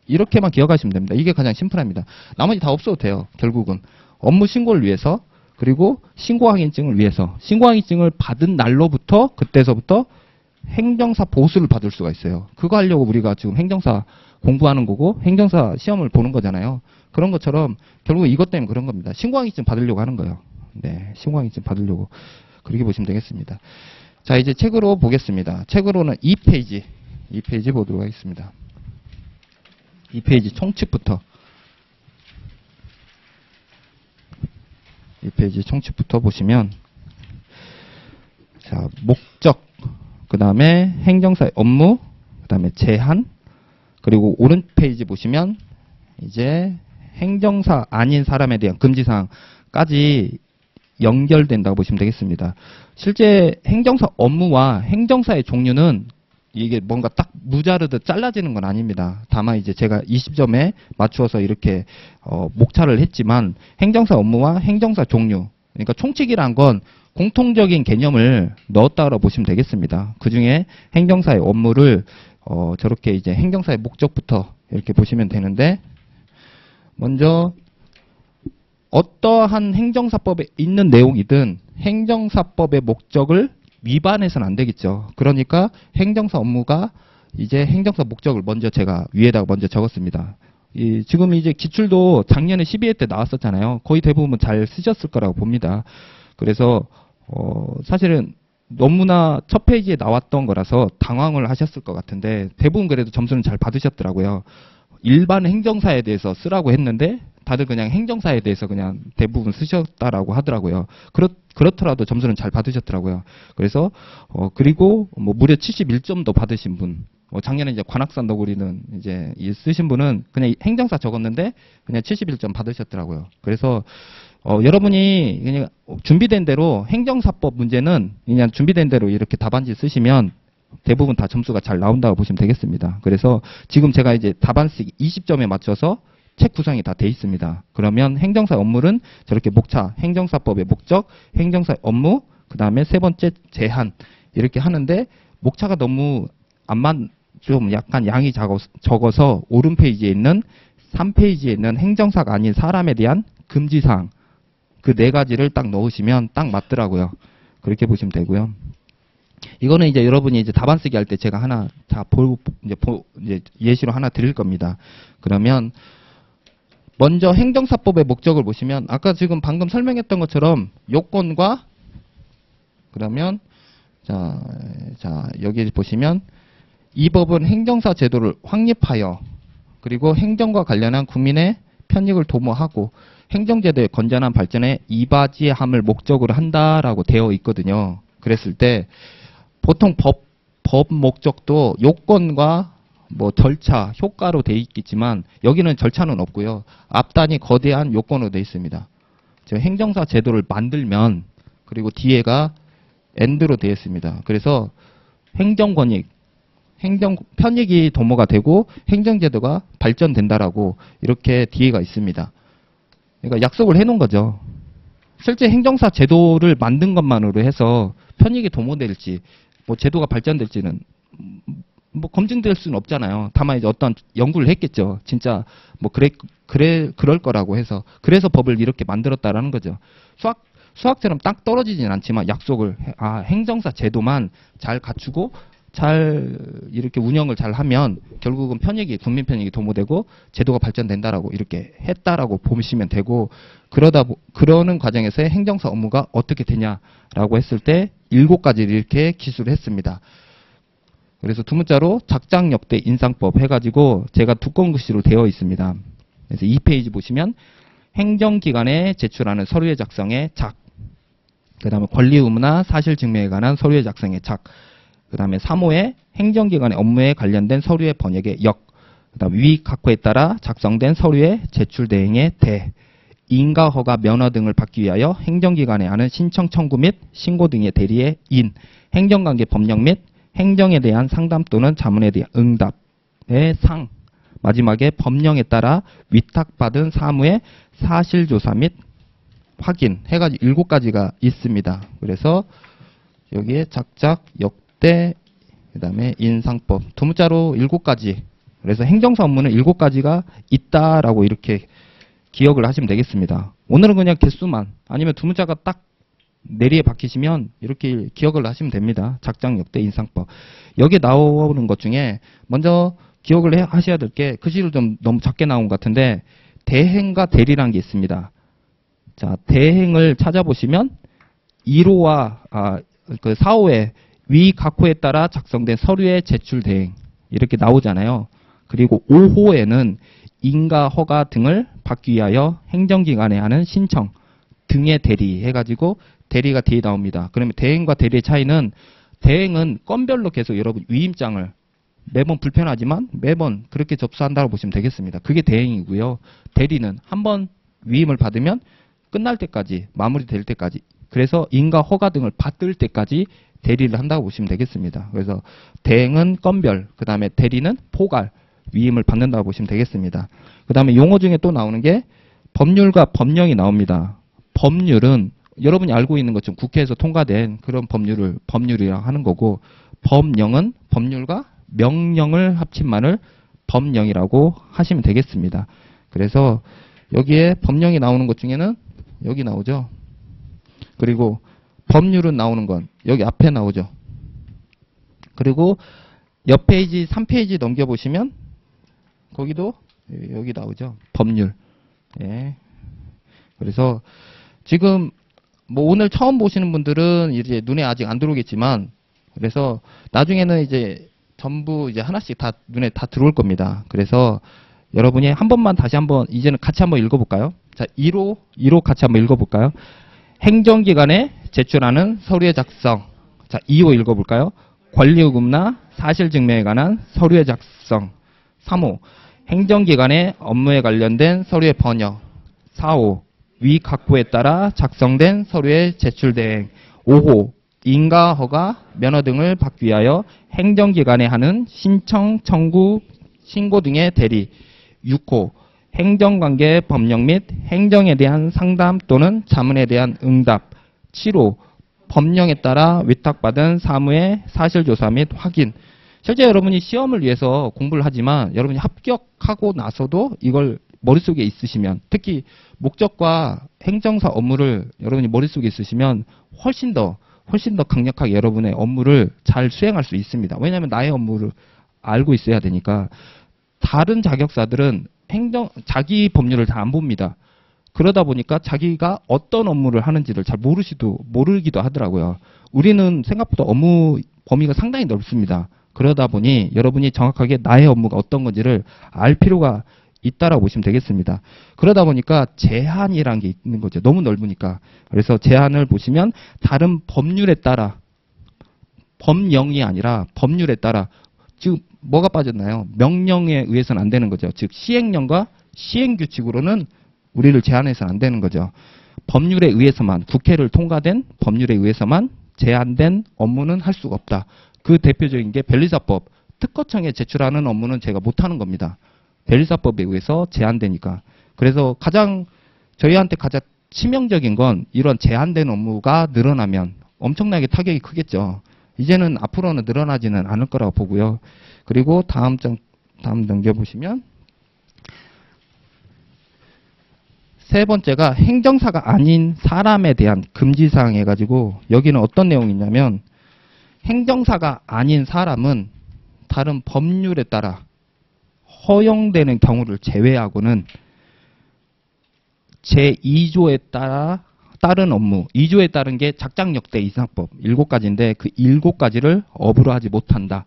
이렇게만 기억하시면 됩니다. 이게 가장 심플합니다. 나머지 다 없어도 돼요. 결국은 업무 신고를 위해서 그리고 신고 확인증을 위해서 신고 확인증을 받은 날로부터 그때서부터 행정사 보수를 받을 수가 있어요. 그거 하려고 우리가 지금 행정사 공부하는 거고 행정사 시험을 보는 거잖아요. 그런 것처럼 결국 이것 때문에 그런 겁니다. 신고 확인증 받으려고 하는 거예요. 네, 신고 확인증 받으려고 그렇게 보시면 되겠습니다. 자, 이제 책으로 보겠습니다. 책으로는 2페이지 보도록 하겠습니다. 2페이지 총칙부터 2페이지 총칙부터 보시면 자, 목적 그 다음에 행정사의 업무 그 다음에 제한 그리고 오른 페이지 보시면 이제 행정사 아닌 사람에 대한 금지사항까지 연결된다고 보시면 되겠습니다. 실제 행정사 업무와 행정사의 종류는 이게 뭔가 딱 무자르듯 잘라지는 건 아닙니다. 다만 이제 제가 20점에 맞추어서 이렇게 목차를 했지만 행정사 업무와 행정사 종류 그러니까 총칙이란 건 공통적인 개념을 넣었다고 보시면 되겠습니다. 그 중에 행정사의 업무를 저렇게 이제 행정사의 목적부터 이렇게 보시면 되는데 먼저 어떠한 행정사법에 있는 내용이든 행정사법의 목적을 위반해서는 안 되겠죠. 그러니까 행정사 업무가 이제 행정사 목적을 먼저 제가 위에다가 먼저 적었습니다. 지금 이제 기출도 작년에 12회 때 나왔었잖아요. 거의 대부분 잘 쓰셨을 거라고 봅니다. 그래서 사실은 너무나 첫 페이지에 나왔던 거라서 당황을 하셨을 것 같은데 대부분 그래도 점수는 잘 받으셨더라고요. 일반 행정사에 대해서 쓰라고 했는데 다들 그냥 행정사에 대해서 그냥 대부분 쓰셨다라고 하더라고요. 그렇더라도 점수는 잘 받으셨더라고요. 그래서 그리고 뭐 무려 71점도 받으신 분, 작년에 이제 관악산 너구리는 이제 쓰신 분은 그냥 행정사 적었는데 그냥 71점 받으셨더라고요. 그래서 여러분이 그냥 준비된 대로 행정사법 문제는 그냥 준비된 대로 이렇게 답안지 쓰시면 대부분 다 점수가 잘 나온다고 보시면 되겠습니다. 그래서 지금 제가 이제 답안식 20점에 맞춰서 책 구성이 다 돼 있습니다. 그러면 행정사 업무는 저렇게 목차, 행정사법의 목적, 행정사 업무, 그 다음에 세 번째 제한 이렇게 하는데 목차가 너무 좀 약간 양이 적어서 오른 페이지에 있는 3페이지에 있는 행정사가 아닌 사람에 대한 금지사항 그 4가지를 딱 넣으시면 딱 맞더라고요. 그렇게 보시면 되고요. 이거는 이제 여러분이 이제 답안 쓰기 할 때 제가 하나 이제 예시로 하나 드릴 겁니다. 그러면 먼저 행정사법의 목적을 보시면 아까 지금 방금 설명했던 것처럼 요건과 그러면 자 여기 보시면 이 법은 행정사 제도를 확립하여 그리고 행정과 관련한 국민의 편익을 도모하고 행정제도의 건전한 발전에 이바지함을 목적으로 한다라고 되어 있거든요. 그랬을 때 보통 법 목적도 요건과 뭐 절차, 효과로 돼 있겠지만 여기는 절차는 없고요. 앞단이 거대한 요건으로 돼 있습니다. 저 행정사 제도를 만들면 그리고 뒤에가 end로 되어 있습니다. 그래서 행정권익, 행정 편익이 도모가 되고 행정제도가 발전된다라고 이렇게 뒤에가 있습니다. 그러니까 약속을 해놓은 거죠. 실제 행정사 제도를 만든 것만으로 해서 편익이 도모될지 뭐 제도가 발전될지는 뭐 검증될 수는 없잖아요. 다만 이제 어떤 연구를 했겠죠. 진짜 뭐 그럴 거라고 해서 그래서 법을 이렇게 만들었다라는 거죠. 수학처럼 딱 떨어지진 않지만 약속을 행정사 제도만 잘 갖추고 잘 이렇게 운영을 잘 하면 결국은 편익이 국민 편익이 도모되고 제도가 발전된다라고 이렇게 했다라고 보시면 되고 그러는 과정에서 행정사 업무가 어떻게 되냐라고 했을 때 7가지를 이렇게 기술을 했습니다. 그래서 두 문자로 작장역대 인상법 해가지고 제가 두꺼운 글씨로 되어 있습니다. 그래서 2페이지 보시면 행정기관에 제출하는 서류의 작성에 작, 그 다음에 권리 의무나 사실 증명에 관한 서류의 작성에 작, 그 다음에 3호에 행정기관의 업무에 관련된 서류의 번역에 역, 그 다음에 위 각호에 따라 작성된 서류의 제출 대행에 대, 인가 허가 면허 등을 받기 위하여 행정기관에 하는 신청 청구 및 신고 등의 대리에 인, 행정관계 법령 및 행정에 대한 상담 또는 자문에 대한 응답의 상, 마지막에 법령에 따라 위탁받은 사무의 사실조사 및 확인 해가지고 7가지가 있습니다. 그래서 여기에 작작, 역대, 그 다음에 인상법 두 문자로 7가지. 그래서 행정사 업무는 7가지가 있다라고 이렇게 기억을 하시면 되겠습니다. 오늘은 그냥 개수만 아니면 두 문자가 딱 내리에 박히시면 이렇게 기억을 하시면 됩니다. 작장, 역대, 인상법. 여기에 나오는 것 중에 먼저 기억을 하셔야 될 게 글씨를 좀 너무 작게 나온 것 같은데 대행과 대리라는 게 있습니다. 자, 대행을 찾아보시면 1호와 그 4호에 위 각호에 따라 작성된 서류의 제출 대행 이렇게 나오잖아요. 그리고 5호에는 인가 허가 등을 받기 위하여 행정기관에 하는 신청 등의 대리 해가지고 대리가 뒤에 나옵니다. 그러면 대행과 대리의 차이는 대행은 건별로 계속 여러분 위임장을 매번 불편하지만 매번 그렇게 접수한다고 보시면 되겠습니다. 그게 대행이고요. 대리는 한번 위임을 받으면 끝날 때까지 마무리될 때까지 그래서 인가 허가 등을 받을 때까지 대리를 한다고 보시면 되겠습니다. 그래서 대행은 건별, 그 다음에 대리는 포괄, 위임을 받는다고 보시면 되겠습니다. 그 다음에 용어 중에 또 나오는 게 법률과 법령이 나옵니다. 법률은 여러분이 알고 있는 것처럼 국회에서 통과된 그런 법률을 법률이라고 하는 거고 법령은 법률과 명령을 합친만을 법령이라고 하시면 되겠습니다. 그래서 여기에 법령이 나오는 것 중에는 여기 나오죠. 그리고 법률은 나오는 건 여기 앞에 나오죠. 그리고 옆 페이지 3페이지 넘겨보시면 거기도 여기 나오죠. 법률. 예. 그래서 지금 뭐 오늘 처음 보시는 분들은 이제 눈에 아직 안 들어오겠지만 그래서 나중에는 이제 전부 이제 하나씩 다 눈에 다 들어올 겁니다. 그래서 여러분이 한 번만 다시 한번 이제는 같이 한번 읽어볼까요? 자, 1호 같이 한번 읽어볼까요? 행정기관에 제출하는 서류의 작성. 자, 2호 읽어볼까요? 권리의무나 사실증명에 관한 서류의 작성. 3호 행정기관의 업무에 관련된 서류의 번역. 4호 위 각호에 따라 작성된 서류의 제출 대행. 5호 인가 허가 면허 등을 받기 위하여 행정기관에 하는 신청 청구 신고 등의 대리. 6호 행정관계 법령 및 행정에 대한 상담 또는 자문에 대한 응답. 7호 법령에 따라 위탁받은 사무의 사실조사 및 확인. 실제 여러분이 시험을 위해서 공부를 하지만 여러분이 합격하고 나서도 이걸 머릿속에 있으시면 특히 목적과 행정사 업무를 여러분이 머릿속에 있으시면 훨씬 더 강력하게 여러분의 업무를 잘 수행할 수 있습니다. 왜냐하면 나의 업무를 알고 있어야 되니까. 다른 자격사들은 자기 법률을 다 안 봅니다. 그러다 보니까 자기가 어떤 업무를 하는지를 잘 모르기도 하더라고요. 우리는 생각보다 업무 범위가 상당히 넓습니다. 그러다 보니 여러분이 정확하게 나의 업무가 어떤 건지를 알 필요가 있다라고 보시면 되겠습니다. 그러다 보니까 제한이라는 게 있는 거죠. 너무 넓으니까. 그래서 제한을 보시면 다른 법률에 따라 법령이 아니라 법률에 따라 지금 뭐가 빠졌나요? 명령에 의해서는 안 되는 거죠. 즉 시행령과 시행규칙으로는 우리를 제한해서는 안 되는 거죠. 법률에 의해서만, 국회를 통과된 법률에 의해서만 제한된 업무는 할 수가 없다. 그 대표적인 게 변리사법, 특허청에 제출하는 업무는 제가 못하는 겁니다. 변리사법에 의해서 제한되니까. 그래서 저희한테 가장 치명적인 건 이런 제한된 업무가 늘어나면 엄청나게 타격이 크겠죠. 이제는 앞으로는 늘어나지는 않을 거라고 보고요. 그리고 다음 넘겨보시면 세 번째가 행정사가 아닌 사람에 대한 금지사항 해가지고 여기는 어떤 내용이 있냐면 행정사가 아닌 사람은 다른 법률에 따라 허용되는 경우를 제외하고는 제2조에 따른 업무, 2조에 따른 게 작장역대 이상법 7가지인데 그 7가지를 업으로 하지 못한다.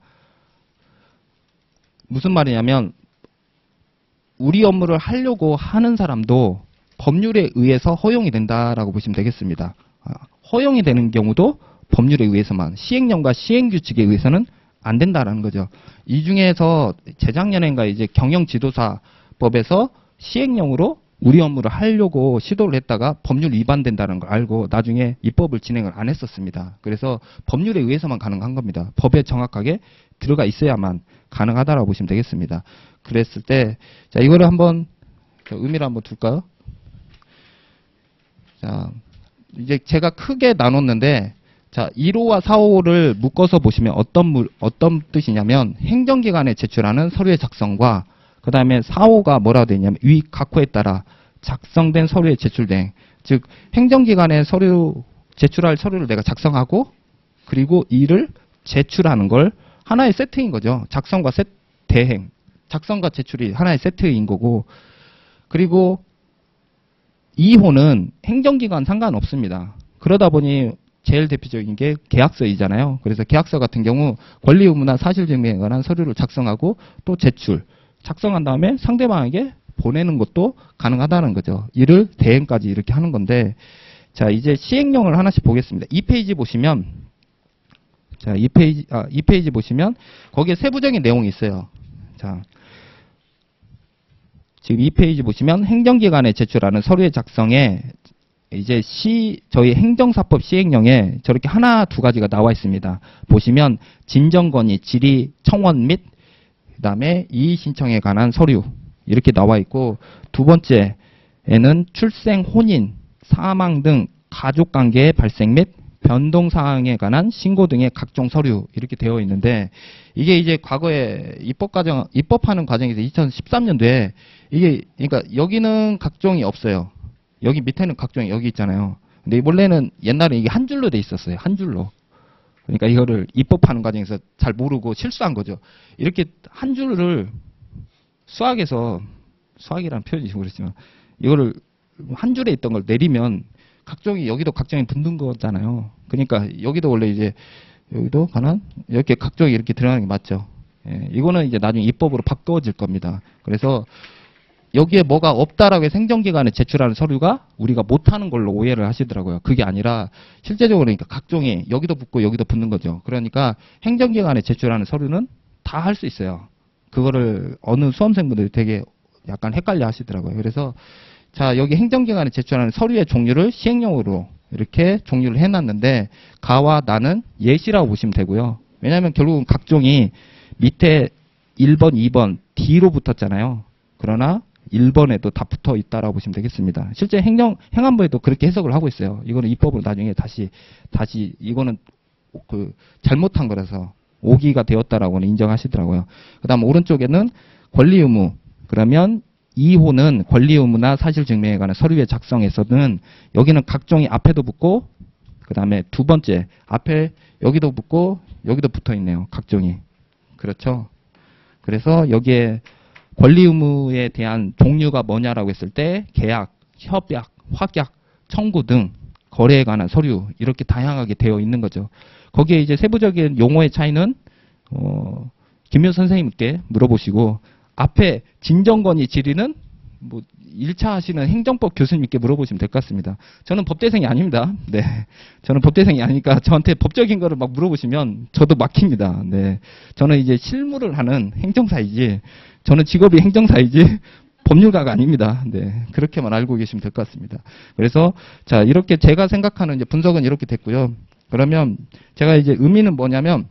무슨 말이냐면 우리 업무를 하려고 하는 사람도 법률에 의해서 허용이 된다라고 보시면 되겠습니다. 허용이 되는 경우도 법률에 의해서만, 시행령과 시행규칙에 의해서는 안 된다라는 거죠. 이 중에서 재작년인가 이제 경영지도사법에서 시행령으로 우리 업무를 하려고 시도를 했다가 법률 위반된다는 걸 알고 나중에 입법을 진행을 안 했었습니다. 그래서 법률에 의해서만 가능한 겁니다. 법에 정확하게 들어가 있어야만 가능하다라고 보시면 되겠습니다. 그랬을 때, 자, 이거를 한번, 의미를 한번 둘까요? 자, 이제 제가 크게 나눴는데, 자, 1호와 4호를 묶어서 보시면 어떤 뜻이냐면, 행정기관에 제출하는 서류의 작성과, 그 다음에 4호가 뭐라고 되어 있냐면, 위 각호에 따라 작성된 서류의 제출 대행. 즉, 행정기관에 제출할 서류를 내가 작성하고, 그리고 이를 제출하는 걸 하나의 세트인 거죠. 작성과 대행. 작성과 제출이 하나의 세트인 거고, 그리고 2호는 행정기관 상관없습니다. 그러다 보니 제일 대표적인 게 계약서이잖아요. 그래서 계약서 같은 경우 권리 의무나 사실 증명에 관한 서류를 작성하고 또 제출, 작성한 다음에 상대방에게 보내는 것도 가능하다는 거죠. 이를 대행까지 이렇게 하는 건데, 자, 이제 시행령을 하나씩 보겠습니다. 2페이지 보시면, 자, 2페이지 보시면 거기에 세부적인 내용이 있어요. 자, 지금 2페이지 보시면 행정기관에 제출하는 서류의 작성에 이제 저희 행정사법 시행령에 저렇게 하나 두 가지가 나와 있습니다. 보시면 진정건의, 질의, 청원 및 그다음에 이의 신청에 관한 서류 이렇게 나와 있고, 두 번째에는 출생, 혼인, 사망 등 가족관계의 발생 및 변동사항에 관한 신고 등의 각종 서류 이렇게 되어 있는데, 이게 이제 과거에 입법하는 과정에서 2013년도에 이게, 그러니까 여기는 각종이 없어요. 여기 밑에는 각종이 여기 있잖아요. 근데 원래는 옛날에 이게 한 줄로 돼 있었어요. 한 줄로. 그러니까 이거를 입법하는 과정에서 잘 모르고 실수한 거죠. 이렇게 한 줄을 수학이라는 표현이 그렇지만 이거를 한 줄에 있던 걸 내리면 여기도 각종이 붙는 거잖아요. 그러니까 여기도 원래 이제 여기도 관한 이렇게 각종이 이렇게 들어가는 게 맞죠. 예, 이거는 이제 나중에 입법으로 바꿔질 겁니다. 그래서 여기에 뭐가 없다라고 해서 행정기관에 제출하는 서류가 우리가 못하는 걸로 오해를 하시더라고요. 그게 아니라 실제적으로 그러니까 각종이 여기도 붙고 여기도 붙는 거죠. 그러니까 행정기관에 제출하는 서류는 다 할 수 있어요. 그거를 어느 수험생분들이 되게 약간 헷갈려 하시더라고요. 그래서 자, 여기 행정기관에 제출하는 서류의 종류를 시행령으로 이렇게 종류를 해놨는데, 가와 나는 예시라고 보시면 되고요. 왜냐하면 결국은 각종이 밑에 1번, 2번, D로 붙었잖아요. 그러나 1번에도 다 붙어 있다라고 보시면 되겠습니다. 실제 행안부에도 그렇게 해석을 하고 있어요. 이거는 입법으로 나중에 다시 이거는 잘못한 거라서 오기가 되었다라고는 인정하시더라고요. 그 다음 오른쪽에는 권리 의무. 그러면 2호는 권리 의무나 사실 증명에 관한 서류의 작성에서는 여기는 각종이 앞에도 붙고, 그 다음에 두 번째 앞에 여기도 붙고 여기도 붙어 있네요. 각종이. 그렇죠. 그래서 여기에 권리 의무에 대한 종류가 뭐냐라고 했을 때 계약, 협약, 확약, 청구 등 거래에 관한 서류 이렇게 다양하게 되어 있는 거죠. 거기에 이제 세부적인 용어의 차이는 김효 선생님께 물어보시고, 앞에 진정건의 질의는 뭐 1차 하시는 행정법 교수님께 물어보시면 될 것 같습니다. 저는 법대생이 아닙니다. 네. 저는 법대생이 아니니까 저한테 법적인 거를 막 물어보시면 저도 막힙니다. 네. 저는 이제 실무를 하는 행정사이지, 저는 직업이 행정사이지 법률가가 아닙니다. 네. 그렇게만 알고 계시면 될 것 같습니다. 그래서, 자, 이렇게 제가 생각하는 이제 분석은 이렇게 됐고요. 그러면 제가 이제 의미는 뭐냐면,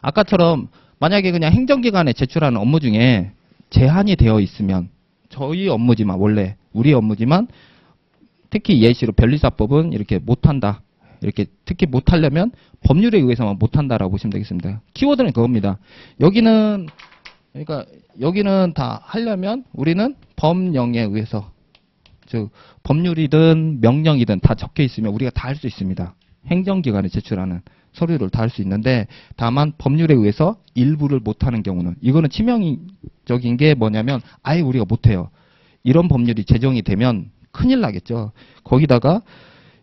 아까처럼 만약에 그냥 행정기관에 제출하는 업무 중에 제한이 되어 있으면, 저희 업무지만, 원래 우리 업무지만, 특히 예시로 변리사법은 이렇게 못한다. 이렇게 특히 못하려면 법률에 의해서만 못한다라고 보시면 되겠습니다. 키워드는 그겁니다. 여기는, 그러니까 여기는 다 하려면 우리는 법령에 의해서, 즉 법률이든 명령이든 다 적혀 있으면 우리가 다 할 수 있습니다. 행정기관에 제출하는 서류를 다 할 수 있는데, 다만 법률에 의해서 일부를 못하는 경우는, 이거는 치명적인 게 뭐냐면 아예 우리가 못해요. 이런 법률이 제정이 되면 큰일 나겠죠. 거기다가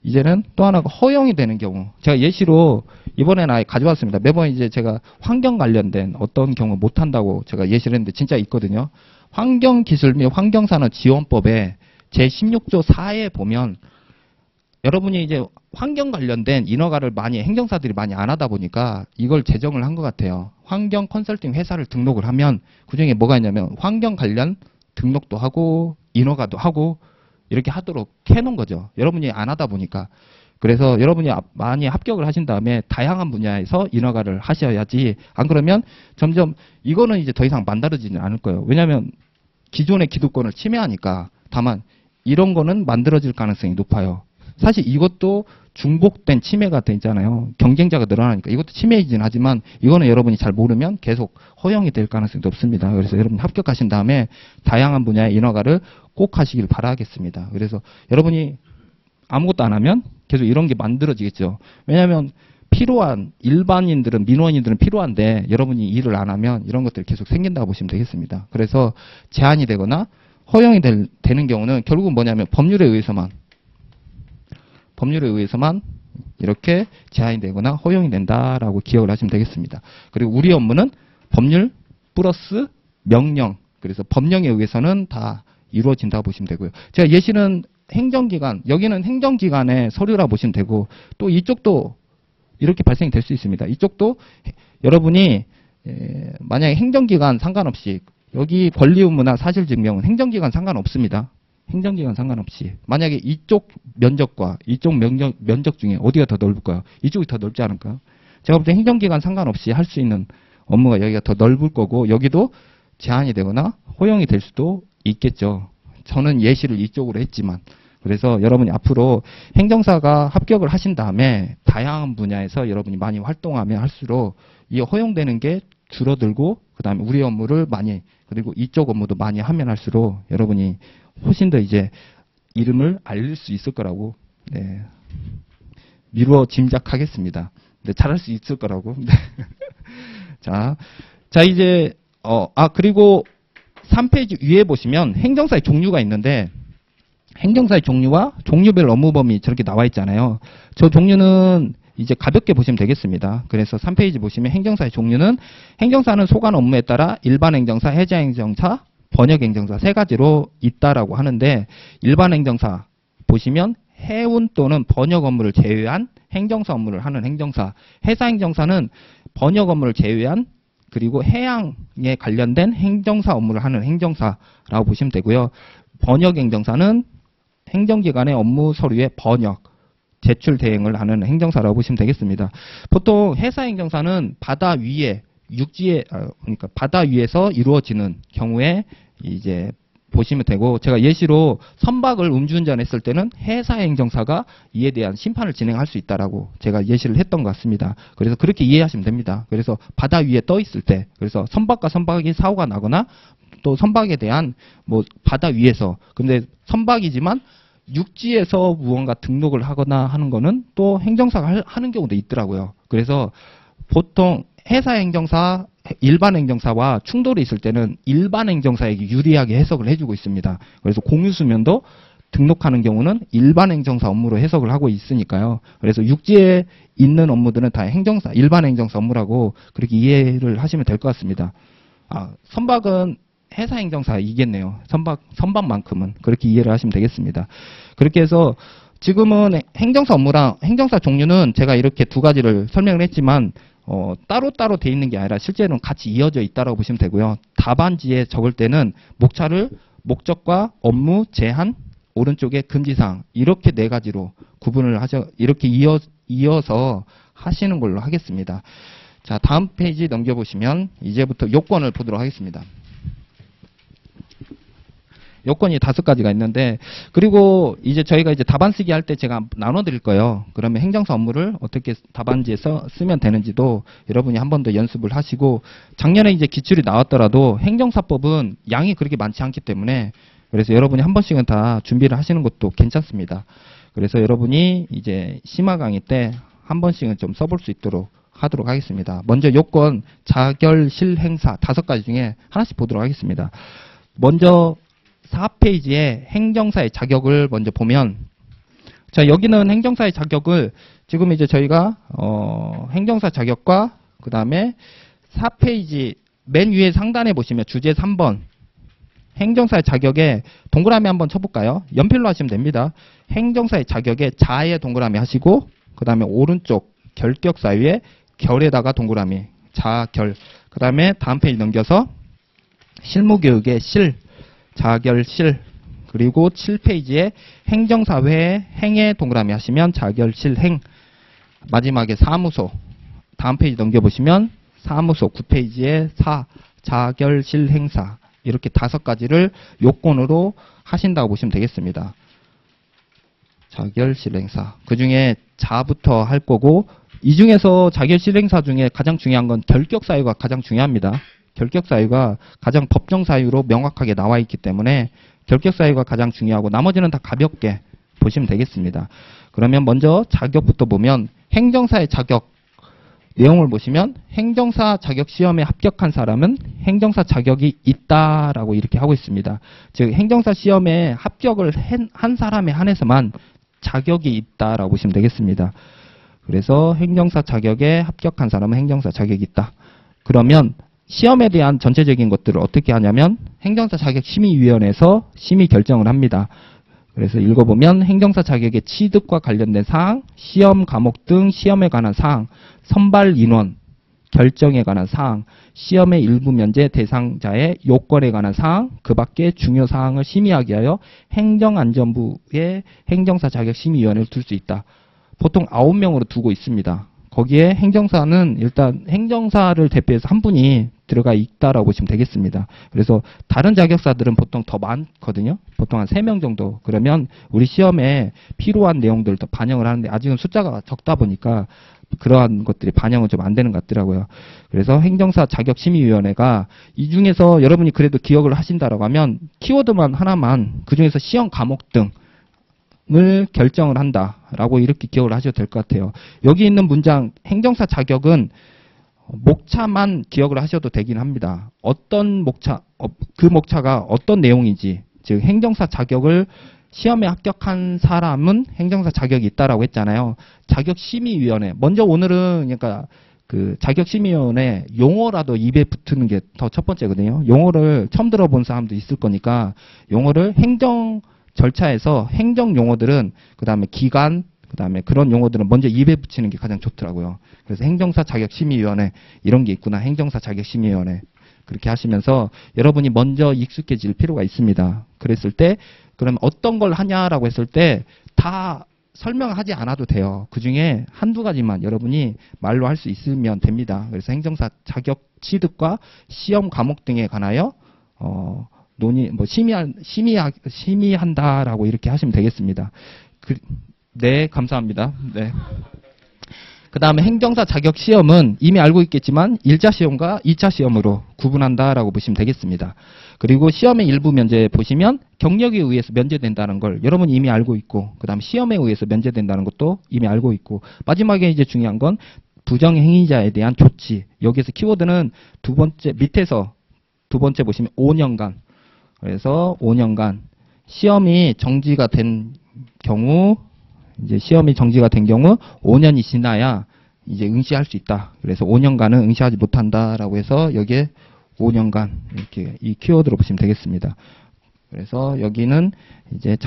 이제는 또 하나가 허용이 되는 경우, 제가 예시로 이번에는 아예 가져왔습니다. 매번 이제 제가 환경 관련된 어떤 경우 못한다고 제가 예시를 했는데 진짜 있거든요. 환경기술 및 환경산업지원법에 제16조 4에 보면, 여러분이 이제 환경 관련된 인허가를 많이 행정사들이 많이 안 하다 보니까 이걸 제정을 한 것 같아요. 환경 컨설팅 회사를 등록을 하면 그중에 뭐가 있냐면 환경 관련 등록도 하고 인허가도 하고 이렇게 하도록 해놓은 거죠. 여러분이 안 하다 보니까. 그래서 여러분이 많이 합격을 하신 다음에 다양한 분야에서 인허가를 하셔야지, 안 그러면 점점 이거는 이제 더 이상 만들어지지 않을 거예요. 왜냐하면 기존의 기득권을 침해하니까. 다만 이런 거는 만들어질 가능성이 높아요. 사실 이것도 중복된 침해가 되잖아요. 경쟁자가 늘어나니까 이것도 침해이긴 하지만 이거는 여러분이 잘 모르면 계속 허용이 될 가능성이 높습니다. 그래서 여러분 합격하신 다음에 다양한 분야의 인허가를 꼭 하시길 바라겠습니다. 그래서 여러분이 아무것도 안 하면 계속 이런 게 만들어지겠죠. 왜냐하면 필요한, 일반인들은, 민원인들은 필요한데 여러분이 일을 안 하면 이런 것들이 계속 생긴다고 보시면 되겠습니다. 그래서 제한이 되거나 허용이 되는 경우는 결국은 뭐냐면 법률에 의해서만 이렇게 제한이 되거나 허용이 된다라고 기억을 하시면 되겠습니다. 그리고 우리 업무는 법률 플러스 명령, 그래서 법령에 의해서는 다 이루어진다고 보시면 되고요. 제가 예시는 행정기관, 여기는 행정기관의 서류라 보시면 되고, 또 이쪽도 이렇게 발생이 될 수 있습니다. 이쪽도 여러분이 만약에 행정기관 상관없이, 여기 권리의무나 사실증명은 행정기관 상관없습니다. 행정기관 상관없이 만약에 이쪽 면적과 이쪽 면적 중에 어디가 더 넓을까요? 이쪽이 더 넓지 않을까요? 제가 볼 때 행정기관 상관없이 할 수 있는 업무가 여기가 더 넓을 거고, 여기도 제한이 되거나 허용이 될 수도 있겠죠. 저는 예시를 이쪽으로 했지만. 그래서 여러분이 앞으로 행정사가 합격을 하신 다음에 다양한 분야에서 여러분이 많이 활동하면 할수록 이 허용되는 게 줄어들고, 그 다음에 우리 업무를 많이, 그리고 이쪽 업무도 많이 하면 할수록 여러분이 훨씬 더 이제 이름을 알릴 수 있을 거라고, 네, 미루어 짐작하겠습니다. 네, 잘할 수 있을 거라고. 자, 이제 그리고 3페이지 위에 보시면 행정사의 종류가 있는데, 행정사의 종류와 종류별 업무 범위 저렇게 나와 있잖아요. 저 종류는 이제 가볍게 보시면 되겠습니다. 그래서 3페이지 보시면 행정사의 종류는, 행정사는 소관 업무에 따라 일반 행정사, 해제 행정사, 번역 행정사 세 가지로 있다라고 하는데, 일반 행정사 보시면 해운 또는 번역 업무를 제외한 행정사 업무를 하는 행정사, 해사 행정사는 번역 업무를 제외한 그리고 해양에 관련된 행정사 업무를 하는 행정사라고 보시면 되고요. 번역 행정사는 행정기관의 업무 서류의 번역, 제출 대행을 하는 행정사라고 보시면 되겠습니다. 보통 해사 행정사는 바다 위에, 육지에, 그러니까 바다 위에서 이루어지는 경우에 이제 보시면 되고, 제가 예시로 선박을 음주운전했을 때는 해사 행정사가 이에 대한 심판을 진행할 수 있다라고 제가 예시를 했던 것 같습니다. 그래서 그렇게 이해하시면 됩니다. 그래서 바다 위에 떠 있을 때, 그래서 선박과 선박이 사고가 나거나 또 선박에 대한 뭐 바다 위에서, 근데 선박이지만 육지에서 무언가 등록을 하거나 하는 거는 또 행정사가 하는 경우도 있더라고요. 그래서 보통 해사 행정사, 일반 행정사와 충돌이 있을 때는 일반 행정사에게 유리하게 해석을 해주고 있습니다. 그래서 공유수면도 등록하는 경우는 일반 행정사 업무로 해석을 하고 있으니까요. 그래서 육지에 있는 업무들은 다 행정사, 일반 행정사 업무라고 그렇게 이해를 하시면 될 것 같습니다. 선박은 회사 행정사이겠네요. 선박만큼은 그렇게 이해를 하시면 되겠습니다. 그렇게 해서 지금은 행정사 업무랑 행정사 종류는 제가 이렇게 두 가지를 설명을 했지만 따로따로 돼 있는 게 아니라 실제로는 같이 이어져 있다라고 보시면 되고요. 답안지에 적을 때는 목차를 목적과 업무, 제한, 오른쪽에 금지사항 이렇게 네 가지로 구분을 이렇게 이어서 하시는 걸로 하겠습니다. 자, 다음 페이지 넘겨보시면 이제부터 요건을 보도록 하겠습니다. 요건이 5가지가 있는데, 그리고 이제 저희가 이제 답안 쓰기 할 때 제가 나눠 드릴 거예요. 그러면 행정사 업무를 어떻게 답안지에서 쓰면 되는지도 여러분이 한 번 더 연습을 하시고, 작년에 이제 기출이 나왔더라도 행정사법은 양이 그렇게 많지 않기 때문에, 그래서 여러분이 한 번씩은 다 준비를 하시는 것도 괜찮습니다. 그래서 여러분이 이제 심화 강의 때 한 번씩은 좀 써볼 수 있도록 하도록 하겠습니다. 먼저 요건, 자결, 실, 행사 5가지 중에 하나씩 보도록 하겠습니다. 먼저 4페이지에 행정사의 자격을 먼저 보면, 자, 여기는 행정사의 자격을 지금 이제 저희가 행정사 자격과 그 다음에 4페이지 맨 위에 상단에 보시면 주제 3번 행정사의 자격에 동그라미 한번 쳐볼까요? 연필로 하시면 됩니다. 행정사의 자격에 자에 동그라미 하시고 그 다음에 오른쪽 결격 사이에 결에다가 동그라미 자, 결. 그 다음에 다음 페이지 넘겨서 실무교육의 실, 자결, 실. 그리고 7페이지에 행정사회 행에 동그라미 하시면 자결, 실, 행. 마지막에 사무소. 다음 페이지 넘겨보시면 사무소 9페이지에 사, 자결, 실, 행사. 이렇게 5가지를 요건으로 하신다고 보시면 되겠습니다. 자결, 실, 행사. 그 중에 자부터 할 거고, 이 중에서 자결, 실, 행사 중에 가장 중요한 건 결격 사유가 가장 중요합니다. 결격 사유가 가장 법정 사유로 명확하게 나와 있기 때문에 결격 사유가 가장 중요하고 나머지는 다 가볍게 보시면 되겠습니다. 그러면 먼저 자격부터 보면 행정사의 자격 내용을 보시면 행정사 자격 시험에 합격한 사람은 행정사 자격이 있다라고 이렇게 하고 있습니다. 즉 행정사 시험에 합격을 한 사람에 한해서만 자격이 있다라고 보시면 되겠습니다. 그래서 행정사 자격에 합격한 사람은 행정사 자격이 있다. 그러면 시험에 대한 전체적인 것들을 어떻게 하냐면 행정사 자격심의위원회에서 심의 결정을 합니다. 그래서 읽어보면 행정사 자격의 취득과 관련된 사항, 시험 과목 등 시험에 관한 사항, 선발 인원, 결정에 관한 사항, 시험의 일부 면제 대상자의 요건에 관한 사항, 그 밖의 중요 사항을 심의하기 위하여 행정안전부의 행정사 자격심의위원회를 둘 수 있다. 보통 9명으로 두고 있습니다. 거기에 행정사는 일단 행정사를 대표해서 한 분이 들어가 있다라고 보시면 되겠습니다. 그래서 다른 자격사들은 보통 더 많거든요. 보통 한 3명 정도. 그러면 우리 시험에 필요한 내용들을 더 반영을 하는데 아직은 숫자가 적다 보니까 그러한 것들이 반영은 좀 안 되는 것 같더라고요. 그래서 행정사 자격심의위원회가 이 중에서 여러분이 그래도 기억을 하신다라고 하면 키워드만 하나만 그 중에서 시험 과목 등을 결정을 한다라고 이렇게 기억을 하셔도 될 것 같아요. 여기 있는 문장 행정사 자격은 목차만 기억을 하셔도 되긴 합니다. 어떤 목차, 그 목차가 어떤 내용인지, 즉 행정사 자격을 시험에 합격한 사람은 행정사 자격이 있다라고 했잖아요. 자격심의위원회. 먼저 오늘은 그러니까 그 자격심의위원회 용어라도 입에 붙는 게 더 첫 번째거든요. 용어를 처음 들어본 사람도 있을 거니까 용어를 행정 절차에서 행정 용어들은 그 다음에 기간, 그 다음에 그런 용어들은 먼저 입에 붙이는 게 가장 좋더라고요. 그래서 행정사 자격심의위원회 이런 게 있구나. 행정사 자격심의위원회 그렇게 하시면서 여러분이 먼저 익숙해질 필요가 있습니다. 그랬을 때 그럼 어떤 걸 하냐라고 했을 때 다 설명하지 않아도 돼요. 그 중에 한두 가지만 여러분이 말로 할 수 있으면 됩니다. 그래서 행정사 자격 취득과 시험 과목 등에 관하여 심의한다라고 이렇게 하시면 되겠습니다. 네, 감사합니다. 네. 그 다음에 행정사 자격 시험은 이미 알고 있겠지만 1차 시험과 2차 시험으로 구분한다라고 보시면 되겠습니다. 그리고 시험의 일부 면제 보시면 경력에 의해서 면제된다는 걸 여러분이 이미 알고 있고, 그 다음에 시험에 의해서 면제된다는 것도 이미 알고 있고, 마지막에 이제 중요한 건 부정행위자에 대한 조치. 여기서 키워드는 두 번째, 밑에서 두 번째 보시면 5년간. 그래서 5년간 시험이 정지가 된 경우, 이제 시험이 정지가 된 경우 5년이 지나야 이제 응시할 수 있다. 그래서 5년간은 응시하지 못한다라고 해서 여기에 5년간 이렇게 이 키워드로 보시면 되겠습니다. 그래서 여기는 이제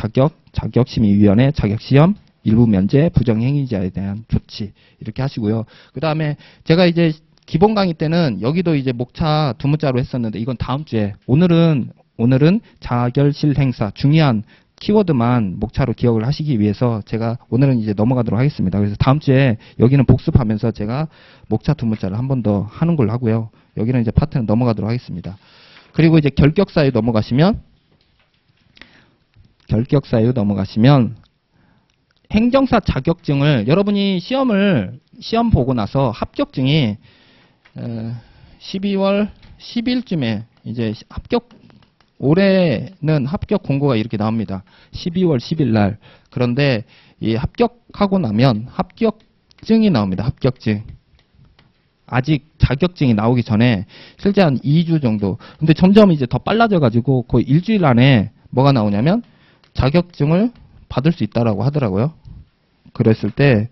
자격심의위원회, 자격시험, 일부 면제, 부정행위자에 대한 조치 이렇게 하시고요. 그 다음에 제가 이제 기본 강의 때는 여기도 이제 목차 두 문자로 했었는데 이건 다음 주에 오늘은 자결실 행사 중요한 키워드만 목차로 기억을 하시기 위해서 제가 오늘은 이제 넘어가도록 하겠습니다. 그래서 다음 주에 여기는 복습하면서 제가 목차 두 문자를 한 번 더 하는 걸로 하고요. 여기는 이제 파트는 넘어가도록 하겠습니다. 그리고 이제 결격사유 넘어가시면 행정사 자격증을 여러분이 시험 보고 나서 합격증이 12월 10일쯤에 이제 올해는 합격 공고가 이렇게 나옵니다. 12월 10일 날. 그런데 이 합격하고 나면 합격증이 나옵니다. 합격증. 아직 자격증이 나오기 전에 실제 한 2주 정도. 근데 점점 이제 더 빨라져 가지고 거의 일주일 안에 뭐가 나오냐면 자격증을 받을 수 있다라고 하더라고요. 그랬을 때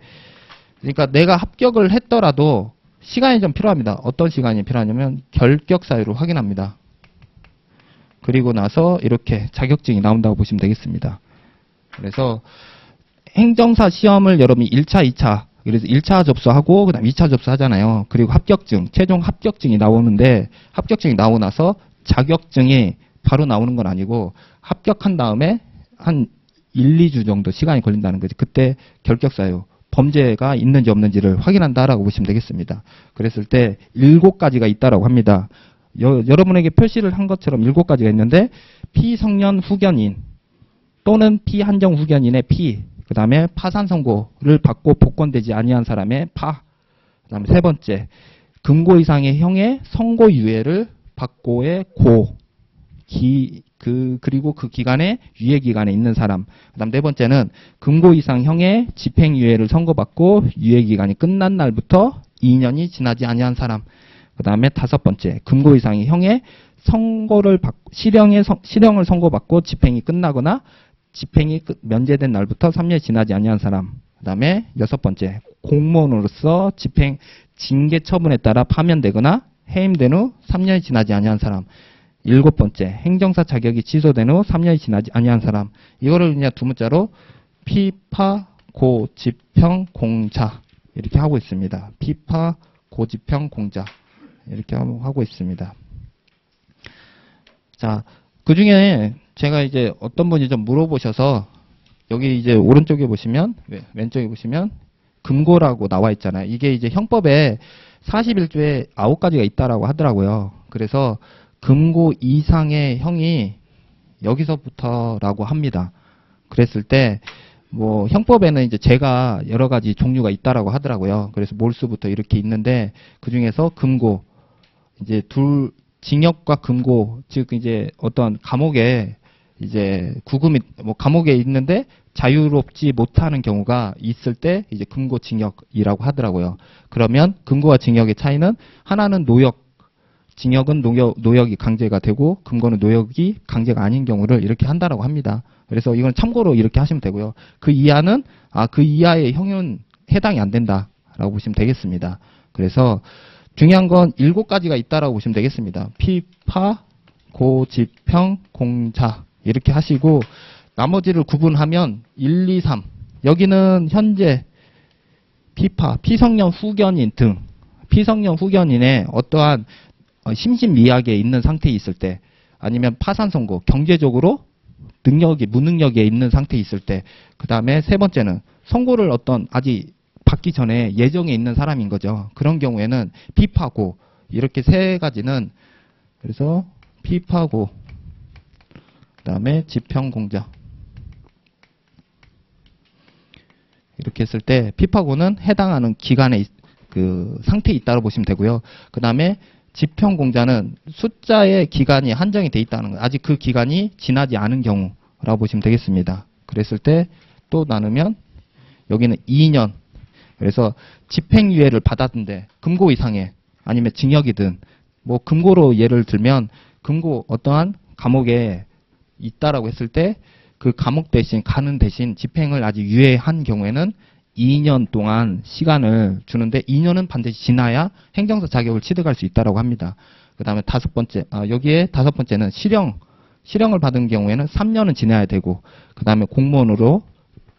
그러니까 내가 합격을 했더라도 시간이 좀 필요합니다. 어떤 시간이 필요하냐면 결격 사유를 확인합니다. 그리고 나서 이렇게 자격증이 나온다고 보시면 되겠습니다. 그래서 행정사 시험을 여러분이 1차, 2차 그래서 1차 접수하고 그다음 2차 접수하잖아요. 그리고 합격증, 최종 합격증이 나오는데 합격증이 나오고 나서 자격증이 바로 나오는 건 아니고 합격한 다음에 한 1, 2주 정도 시간이 걸린다는 거지. 그때 결격사유, 범죄가 있는지 없는지를 확인한다라고 보시면 되겠습니다. 그랬을 때 7가지가 있다라고 합니다. 여러분에게 표시를 한 것처럼 7가지가 있는데 피성년 후견인 또는 피한정 후견인의 피, 그 다음에 파산 선고를 받고 복권되지 아니한 사람의 파, 그 다음에 세 번째 금고 이상의 형의 선고유예를 받고의 고, 그리고 그 기간에 유예 기간에 있는 사람. 그다음 네 번째는 금고 이상형의 집행유예를 선고받고 유예 기간이 끝난 날부터 2년이 지나지 아니한 사람. 그다음에 다섯 번째 금고 이상의 형의 실형을 선고받고 집행이 끝나거나 집행이 면제된 날부터 3년이 지나지 아니한 사람. 그다음에 여섯 번째 공무원으로서 징계 처분에 따라 파면되거나 해임된 후 3년이 지나지 아니한 사람. 7번째, 행정사 자격이 취소된 후 3년이 지나지 아니한 사람. 이거를 그냥 두 문자로 피파, 고, 집형, 공자 이렇게 하고 있습니다. 피파, 고, 집형, 공자 이렇게 하고 있습니다. 자, 그 중에 제가 이제 어떤 분이 좀 물어보셔서 여기 이제 오른쪽에 보시면 왼쪽에 보시면 금고라고 나와 있잖아요. 이게 이제 형법에 41조에 9가지가 있다라고 하더라고요. 그래서 금고 이상의 형이 여기서부터라고 합니다. 그랬을 때 뭐 형법에는 이제 죄가 여러 가지 종류가 있다라고 하더라고요. 그래서 몰수부터 이렇게 있는데 그 중에서 금고 이제 징역과 금고 즉 이제 어떤 감옥에 이제 구금이 뭐 감옥에 있는데 자유롭지 못하는 경우가 있을 때 이제 금고 징역이라고 하더라고요. 그러면 금고와 징역의 차이는 하나는 징역은 노역이 강제가 되고 금고는 노역이 강제가 아닌 경우를 이렇게 한다라고 합니다. 그래서 이건 참고로 이렇게 하시면 되고요. 그 이하는 그 이하의 형은 해당이 안 된다라고 보시면 되겠습니다. 그래서 중요한 건 7가지가 있다라고 보시면 되겠습니다. 피파, 고, 집형, 공자 이렇게 하시고 나머지를 구분하면 1, 2, 3 여기는 현재 피파, 피성년 후견인 등 피성년 후견인의 어떠한 심신미약에 있는 상태에 있을 때 아니면 파산 선고, 경제적으로 무능력에 있는 상태에 있을 때 그 다음에 세 번째는 선고를 아직 받기 전에 예정에 있는 사람인 거죠. 그런 경우에는 피파고 이렇게 세 가지는 그래서 피파고 그 다음에 집형공자 이렇게 했을 때 피파고는 해당하는 기간에 그 상태에 있다고 보시면 되고요. 그 다음에 집형공자는 숫자의 기간이 한정이 돼 있다는 거예요. 아직 그 기간이 지나지 않은 경우라고 보시면 되겠습니다. 그랬을 때 또 나누면 여기는 2년. 그래서 집행유예를 받았는데 금고 이상의 아니면 징역이든 뭐 금고로 예를 들면 금고 어떠한 감옥에 있다라고 했을 때 그 감옥 대신 가는 대신 집행을 아직 유예한 경우에는 2년 동안 시간을 주는데 2년은 반드시 지나야 행정사 자격을 취득할 수 있다라고 합니다. 그 다음에 여기에 다섯 번째는 실형을 받은 경우에는 3년은 지나야 되고, 그 다음에 공무원으로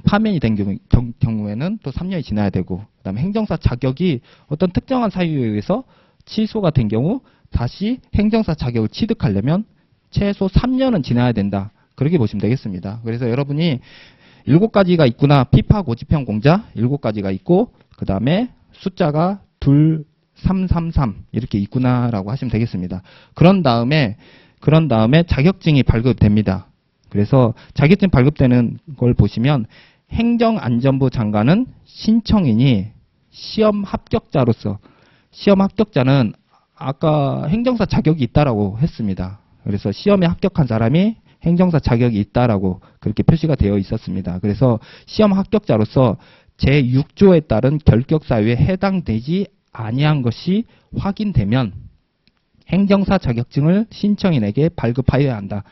파면이 된 경우에는 또 3년이 지나야 되고, 그 다음에 행정사 자격이 어떤 특정한 사유에 의해서 취소가 된 경우 다시 행정사 자격을 취득하려면 최소 3년은 지나야 된다. 그렇게 보시면 되겠습니다. 그래서 여러분이 7가지가 있구나. 피파 고지평 공자 7가지가 있고, 그 다음에 숫자가 2, 3, 3, 3 이렇게 있구나라고 하시면 되겠습니다. 그런 다음에 자격증이 발급됩니다. 그래서 자격증 발급되는 걸 보시면 행정안전부 장관은 신청인이 시험 합격자는 아까 행정사 자격이 있다라고 했습니다. 그래서 시험에 합격한 사람이 행정사 자격이 있다라고 그렇게 표시가 되어 있었습니다. 그래서 시험 합격자로서 제6조에 따른 결격 사유에 해당되지 아니한 것이 확인되면 행정사 자격증을 신청인에게 발급하여야 한다.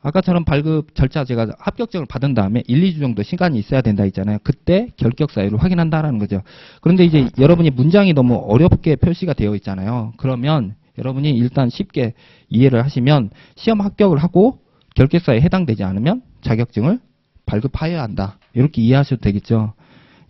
아까처럼 발급 절차 제가 합격증을 받은 다음에 1, 2주 정도 시간이 있어야 된다 했잖아요. 그때 결격 사유를 확인한다라는 거죠. 그런데 이제 여러분이 문장이 너무 어렵게 표시가 되어 있잖아요. 그러면 여러분이 일단 쉽게 이해를 하시면 시험 합격을 하고 결격 사유에 해당되지 않으면 자격증을 발급하여야 한다. 이렇게 이해하셔도 되겠죠.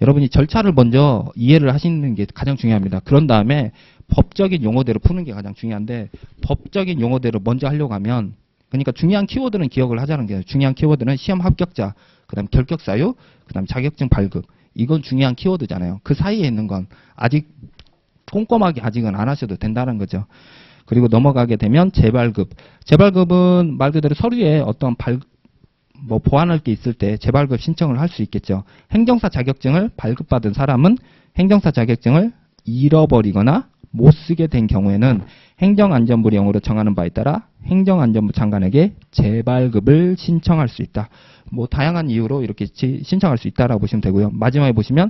여러분이 절차를 먼저 이해를 하시는 게 가장 중요합니다. 그런 다음에 법적인 용어대로 푸는 게 가장 중요한데, 법적인 용어대로 먼저 하려고 하면, 그러니까 중요한 키워드는 기억을 하자는 게, 중요한 키워드는 시험 합격자, 그 다음 결격 사유, 그 다음 자격증 발급. 이건 중요한 키워드잖아요. 그 사이에 있는 건 아직 꼼꼼하게 아직은 안 하셔도 된다는 거죠. 그리고 넘어가게 되면 재발급. 재발급은 말 그대로 서류에 어떤 보완할 게 있을 때 재발급 신청을 할 수 있겠죠. 행정사 자격증을 발급받은 사람은 행정사 자격증을 잃어버리거나 못 쓰게 된 경우에는 행정안전부령으로 정하는 바에 따라 행정안전부 장관에게 재발급을 신청할 수 있다. 다양한 이유로 이렇게 신청할 수 있다라고 보시면 되고요. 마지막에 보시면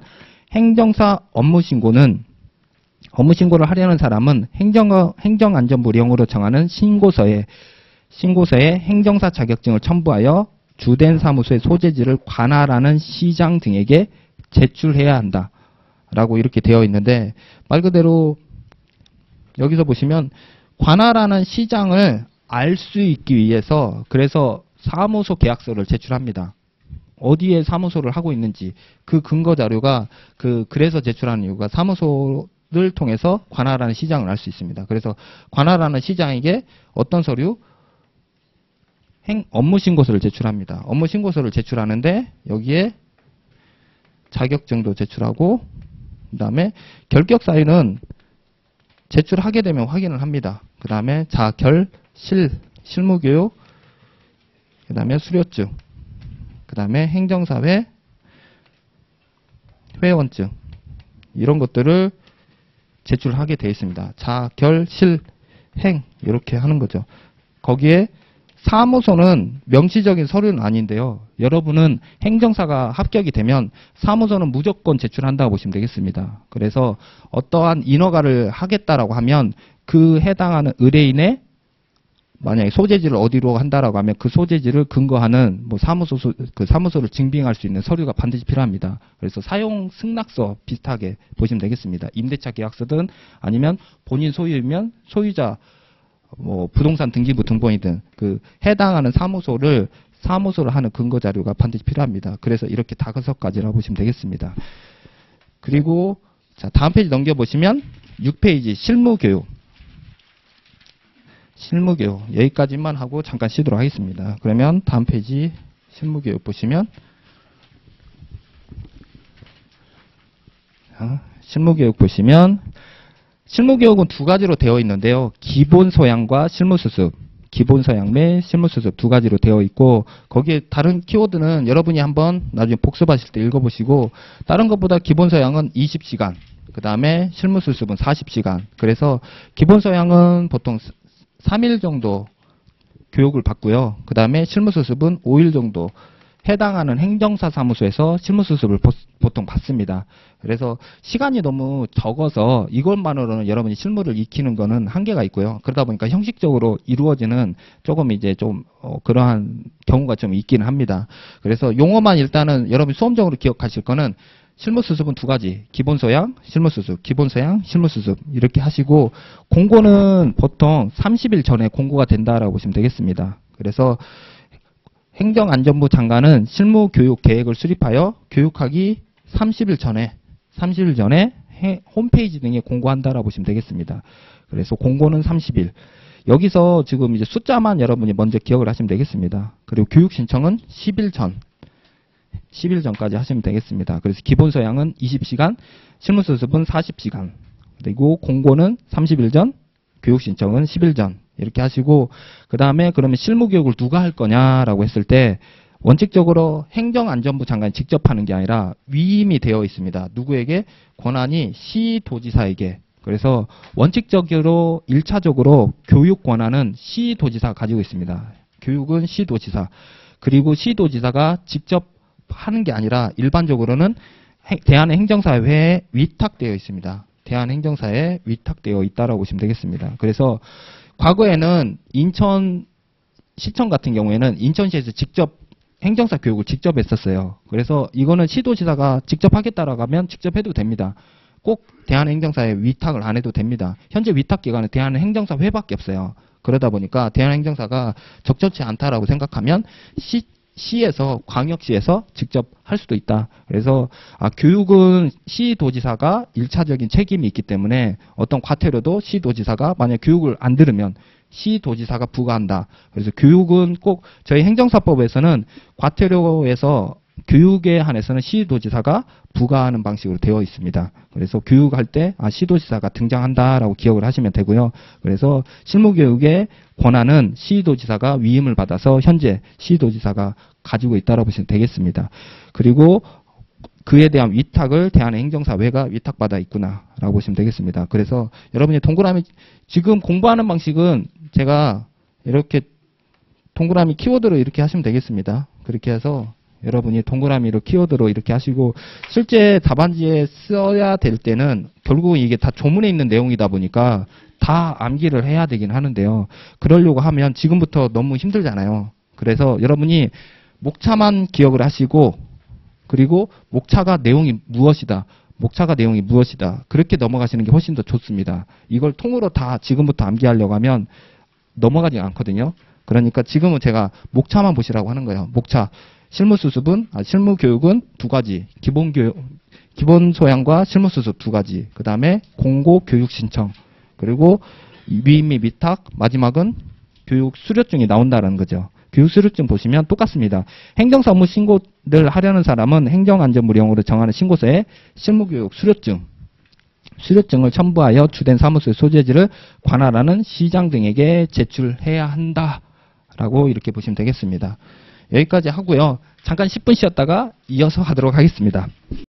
행정사 업무신고를 하려는 사람은 행정안전부령으로 정하는 신고서에 행정사 자격증을 첨부하여 주된 사무소의 소재지를 관할하는 시장 등에게 제출해야 한다. 라고 이렇게 되어 있는데, 말 그대로 여기서 보시면 관할하는 시장을 알 수 있기 위해서 그래서 사무소 계약서를 제출합니다. 어디에 사무소를 하고 있는지 그 근거 자료가 그래서 제출하는 이유가 사무소를 통해서 관할하는 시장을 알 수 있습니다. 그래서 관할하는 시장에게 어떤 서류? 업무신고서를 제출합니다. 업무신고서를 제출하는데 여기에 자격증도 제출하고, 그 다음에 결격 사유는 제출하게 되면 확인을 합니다. 그 다음에 실무교육, 그 다음에 수료증, 그 다음에 행정사회 회원증, 이런 것들을 제출하게 되어 있습니다. 행 이렇게 하는 거죠. 거기에 사무소는 명시적인 서류는 아닌데요. 여러분은 행정사가 합격이 되면 사무소는 무조건 제출한다고 보시면 되겠습니다. 그래서 어떠한 인허가를 하겠다라고 하면 그 해당하는 의뢰인의 만약에 소재지를 어디로 한다라고 하면 그 소재지를 근거하는 사무소를 증빙할 수 있는 서류가 반드시 필요합니다. 그래서 사용 승낙서 비슷하게 보시면 되겠습니다. 임대차 계약서든 아니면 본인 소유이면 소유자 부동산 등기부 등본이든 해당하는 사무소를 하는 근거 자료가 반드시 필요합니다. 그래서 이렇게 5가지라고 보시면 되겠습니다. 그리고 다음 페이지 넘겨보시면 6페이지 실무교육 여기까지만 하고 잠깐 쉬도록 하겠습니다. 그러면 다음 페이지 실무교육 보시면 실무교육은 2가지로 되어 있는데요. 기본소양과 실무수습, 기본소양 및 실무수습 2가지로 되어 있고, 거기에 다른 키워드는 여러분이 한번 나중에 복습하실 때 읽어보시고, 다른 것보다 기본소양은 20시간, 그 다음에 실무수습은 40시간. 그래서 기본소양은 보통 3일 정도 교육을 받고요. 그 다음에 실무수습은 5일 정도 해당하는 행정사 사무소에서 실무수습을 보통 받습니다. 그래서 시간이 너무 적어서 이것만으로는 여러분이 실무를 익히는 거는 한계가 있고요. 그러다 보니까 형식적으로 이루어지는 그러한 경우가 좀 있기는 합니다. 그래서 용어만 일단은 여러분이 수험적으로 기억하실 거는 실무수습은 두 가지. 기본소양, 실무수습, 기본소양, 실무수습 이렇게 하시고 공고는 보통 30일 전에 공고가 된다라고 보시면 되겠습니다. 그래서 행정안전부 장관은 실무교육 계획을 수립하여 교육하기 30일 전에 홈페이지 등에 공고한다라고 보시면 되겠습니다. 그래서 공고는 30일. 여기서 지금 이제 숫자만 여러분이 먼저 기억을 하시면 되겠습니다. 그리고 교육 신청은 10일 전까지 하시면 되겠습니다. 그래서 기본 소양은 20시간, 실무 수습은 40시간. 그리고 공고는 30일 전, 교육 신청은 10일 전. 이렇게 하시고 그다음에 그러면 실무 교육을 누가 할 거냐라고 했을 때 원칙적으로 행정안전부 장관이 직접 하는 게 아니라 위임이 되어 있습니다. 누구에게? 권한이 시도지사에게. 그래서 원칙적으로 1차적으로 교육 권한은 시도지사가 가지고 있습니다. 교육은 시도지사. 그리고 시도지사가 직접 하는 게 아니라 일반적으로는 대한행정사회에 위탁되어 있습니다. 대한행정사회에 위탁되어 있다라고 보시면 되겠습니다. 그래서 과거에는 인천시청 같은 경우에는 인천시에서 직접 행정사 교육을 직접 했었어요. 그래서 이거는 시도지사가 직접 하겠다라고 하면 직접 해도 됩니다. 꼭 대한행정사에 위탁을 안 해도 됩니다. 현재 위탁기관은 대한행정사회밖에 없어요. 그러다 보니까 대한행정사가 적절치 않다라고 생각하면 시에서 광역시에서 직접 할 수도 있다. 그래서 교육은 시도지사가 1차적인 책임이 있기 때문에 어떤 과태료도 시도지사가 만약 교육을 안 들으면 시도지사가 부과한다. 그래서 교육은 꼭 저희 행정사법에서는 과태료에서 교육에 한해서는 시도지사가 부과하는 방식으로 되어 있습니다. 그래서 교육할 때 시도지사가 등장한다라고 기억을 하시면 되고요. 그래서 실무교육의 권한은 시도지사가 위임을 받아서 현재 시도지사가 가지고 있다고 보시면 되겠습니다. 그리고 그에 대한 위탁을 대한행정사회가 위탁받아 있구나라고 보시면 되겠습니다. 그래서 여러분이 동그라미 지금 공부하는 방식은 제가 이렇게 동그라미 키워드로 이렇게 하시면 되겠습니다. 그렇게 해서 여러분이 동그라미로 키워드로 이렇게 하시고 실제 답안지에 써야 될 때는 결국은 이게 다 조문에 있는 내용이다 보니까 다 암기를 해야 되긴 하는데요. 그러려고 하면 지금부터 너무 힘들잖아요. 그래서 여러분이 목차만 기억을 하시고 그리고 목차가 내용이 무엇이다. 그렇게 넘어가시는 게 훨씬 더 좋습니다. 이걸 통으로 다 지금부터 암기하려고 하면 넘어가지 않거든요. 그러니까 지금은 제가 목차만 보시라고 하는 거예요. 목차. 실무교육은 두 가지. 기본 소양과 실무수습 두 가지. 그 다음에 공고 교육 신청. 그리고 위임 및 위탁. 마지막은 교육 수료증이 나온다는 거죠. 교육 수료증 보시면 똑같습니다. 행정사무 신고를 하려는 사람은 행정안전부령으로 정하는 신고서에 실무교육 수료증을 첨부하여 주된 사무소의 소재지를 관할하는 시장 등에게 제출해야 한다라고 이렇게 보시면 되겠습니다. 여기까지 하고요. 잠깐 10분 쉬었다가 이어서 하도록 하겠습니다.